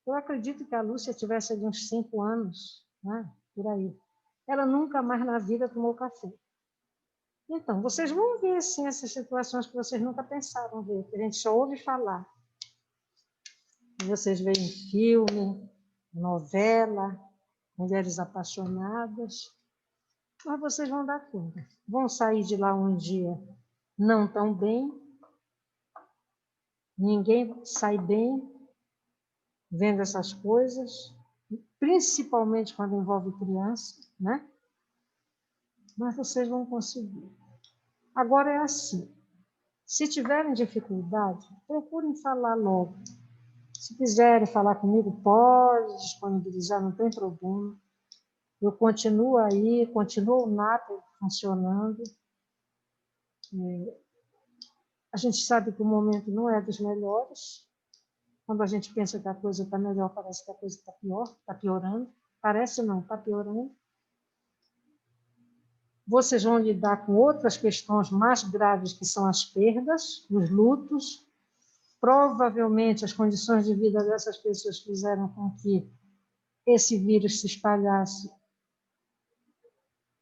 Eu acredito que a Lúcia tivesse ali uns 5 anos, né? Por aí. ela nunca mais na vida tomou café. Então, vocês vão ver, sim, essas situações que vocês nunca pensaram ver, que a gente só ouve falar. Vocês veem filme, novela, mulheres apaixonadas, mas vocês vão dar conta. Vão sair de lá um dia não tão bem, ninguém sai bem vendo essas coisas, principalmente quando envolve criança, né? Mas vocês vão conseguir. Agora é assim, se tiverem dificuldade, procurem falar logo. Se quiserem falar comigo, pode disponibilizar, não tem problema. Eu continuo aí, continuo o NAP funcionando. A gente sabe que o momento não é dos melhores. Quando a gente pensa que a coisa está melhor, parece que a coisa está pior, está piorando. Parece não, está piorando. Vocês vão lidar com outras questões mais graves, que são as perdas, os lutos. Provavelmente as condições de vida dessas pessoas fizeram com que esse vírus se espalhasse,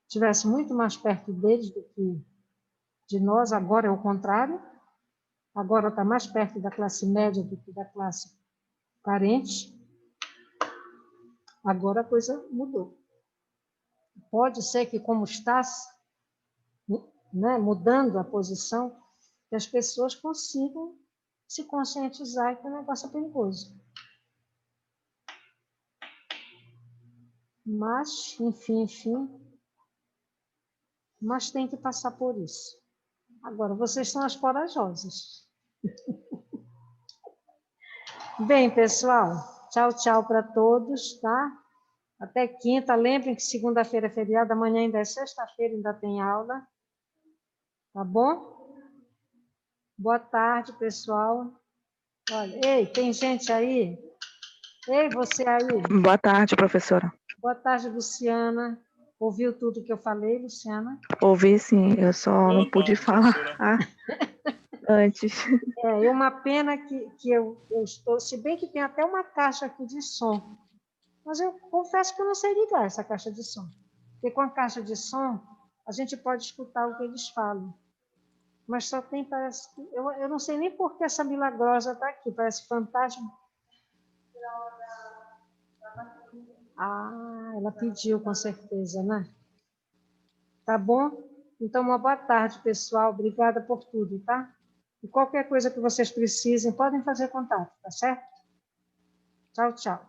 estivesse muito mais perto deles do que de nós. Agora é o contrário. Agora está mais perto da classe média do que da classe carente. Agora a coisa mudou. Pode ser que, como está, né, mudando a posição, que as pessoas consigam se conscientizar que o negócio é perigoso. Mas, enfim, mas tem que passar por isso. Agora, vocês são as corajosas. Bem, pessoal, tchau para todos, tá? Até quinta. Lembrem que segunda-feira é feriado, amanhã ainda é sexta-feira, ainda tem aula. Tá bom? Boa tarde, pessoal. Olha, ei, tem gente aí? Ei, você aí? Boa tarde, professora. Boa tarde, Luciana. Ouviu tudo que eu falei, Luciana? Ouvi sim, eu só não pude falar antes. É uma pena que eu estou, se bem que tem até uma caixa aqui de som, mas eu confesso que eu não sei ligar essa caixa de som. Porque com a caixa de som, a gente pode escutar o que eles falam. Mas só tem, parece que... Eu não sei nem por que essa milagrosa está aqui, parece fantasma. Ah, ela pediu, com certeza, né? Tá bom? Então, uma boa tarde, pessoal. Obrigada por tudo, tá? E qualquer coisa que vocês precisem, podem fazer contato, tá certo? Tchau.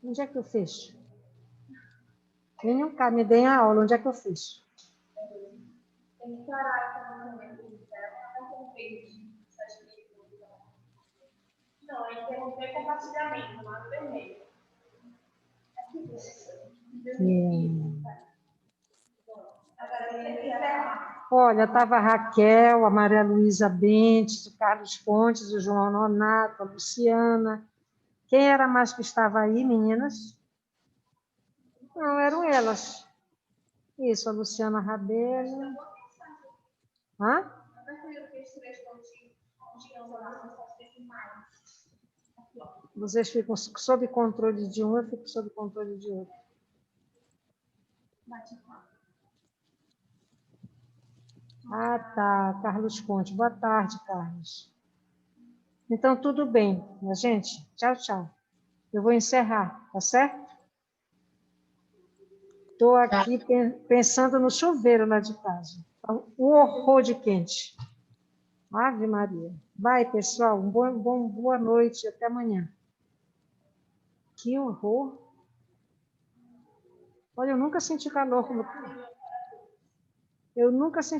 Onde é que eu fecho? Venham cá, me deem a aula. Onde é que eu fecho? Não, interromper compartilhamento, lá no vermelho. Olha, estava a Raquel, a Maria Luísa Bentes, o Carlos Pontes, o João Nonato, a Luciana. Quem era mais que estava aí, meninas? Não, eram elas. Isso, a Luciana Rabelo. Hã? Vocês ficam sob controle de um, eu fico sob controle de outro. Ah, tá. Carlos Ponte. Boa tarde, Carlos. Então, tudo bem, minha gente. Tchau. Eu vou encerrar, tá certo? Estou aqui pensando no chuveiro lá de casa. Um horror de quente. Ave Maria. Vai, pessoal. Boa noite. Até amanhã. Que horror. Olha, eu nunca senti calor como... Eu nunca senti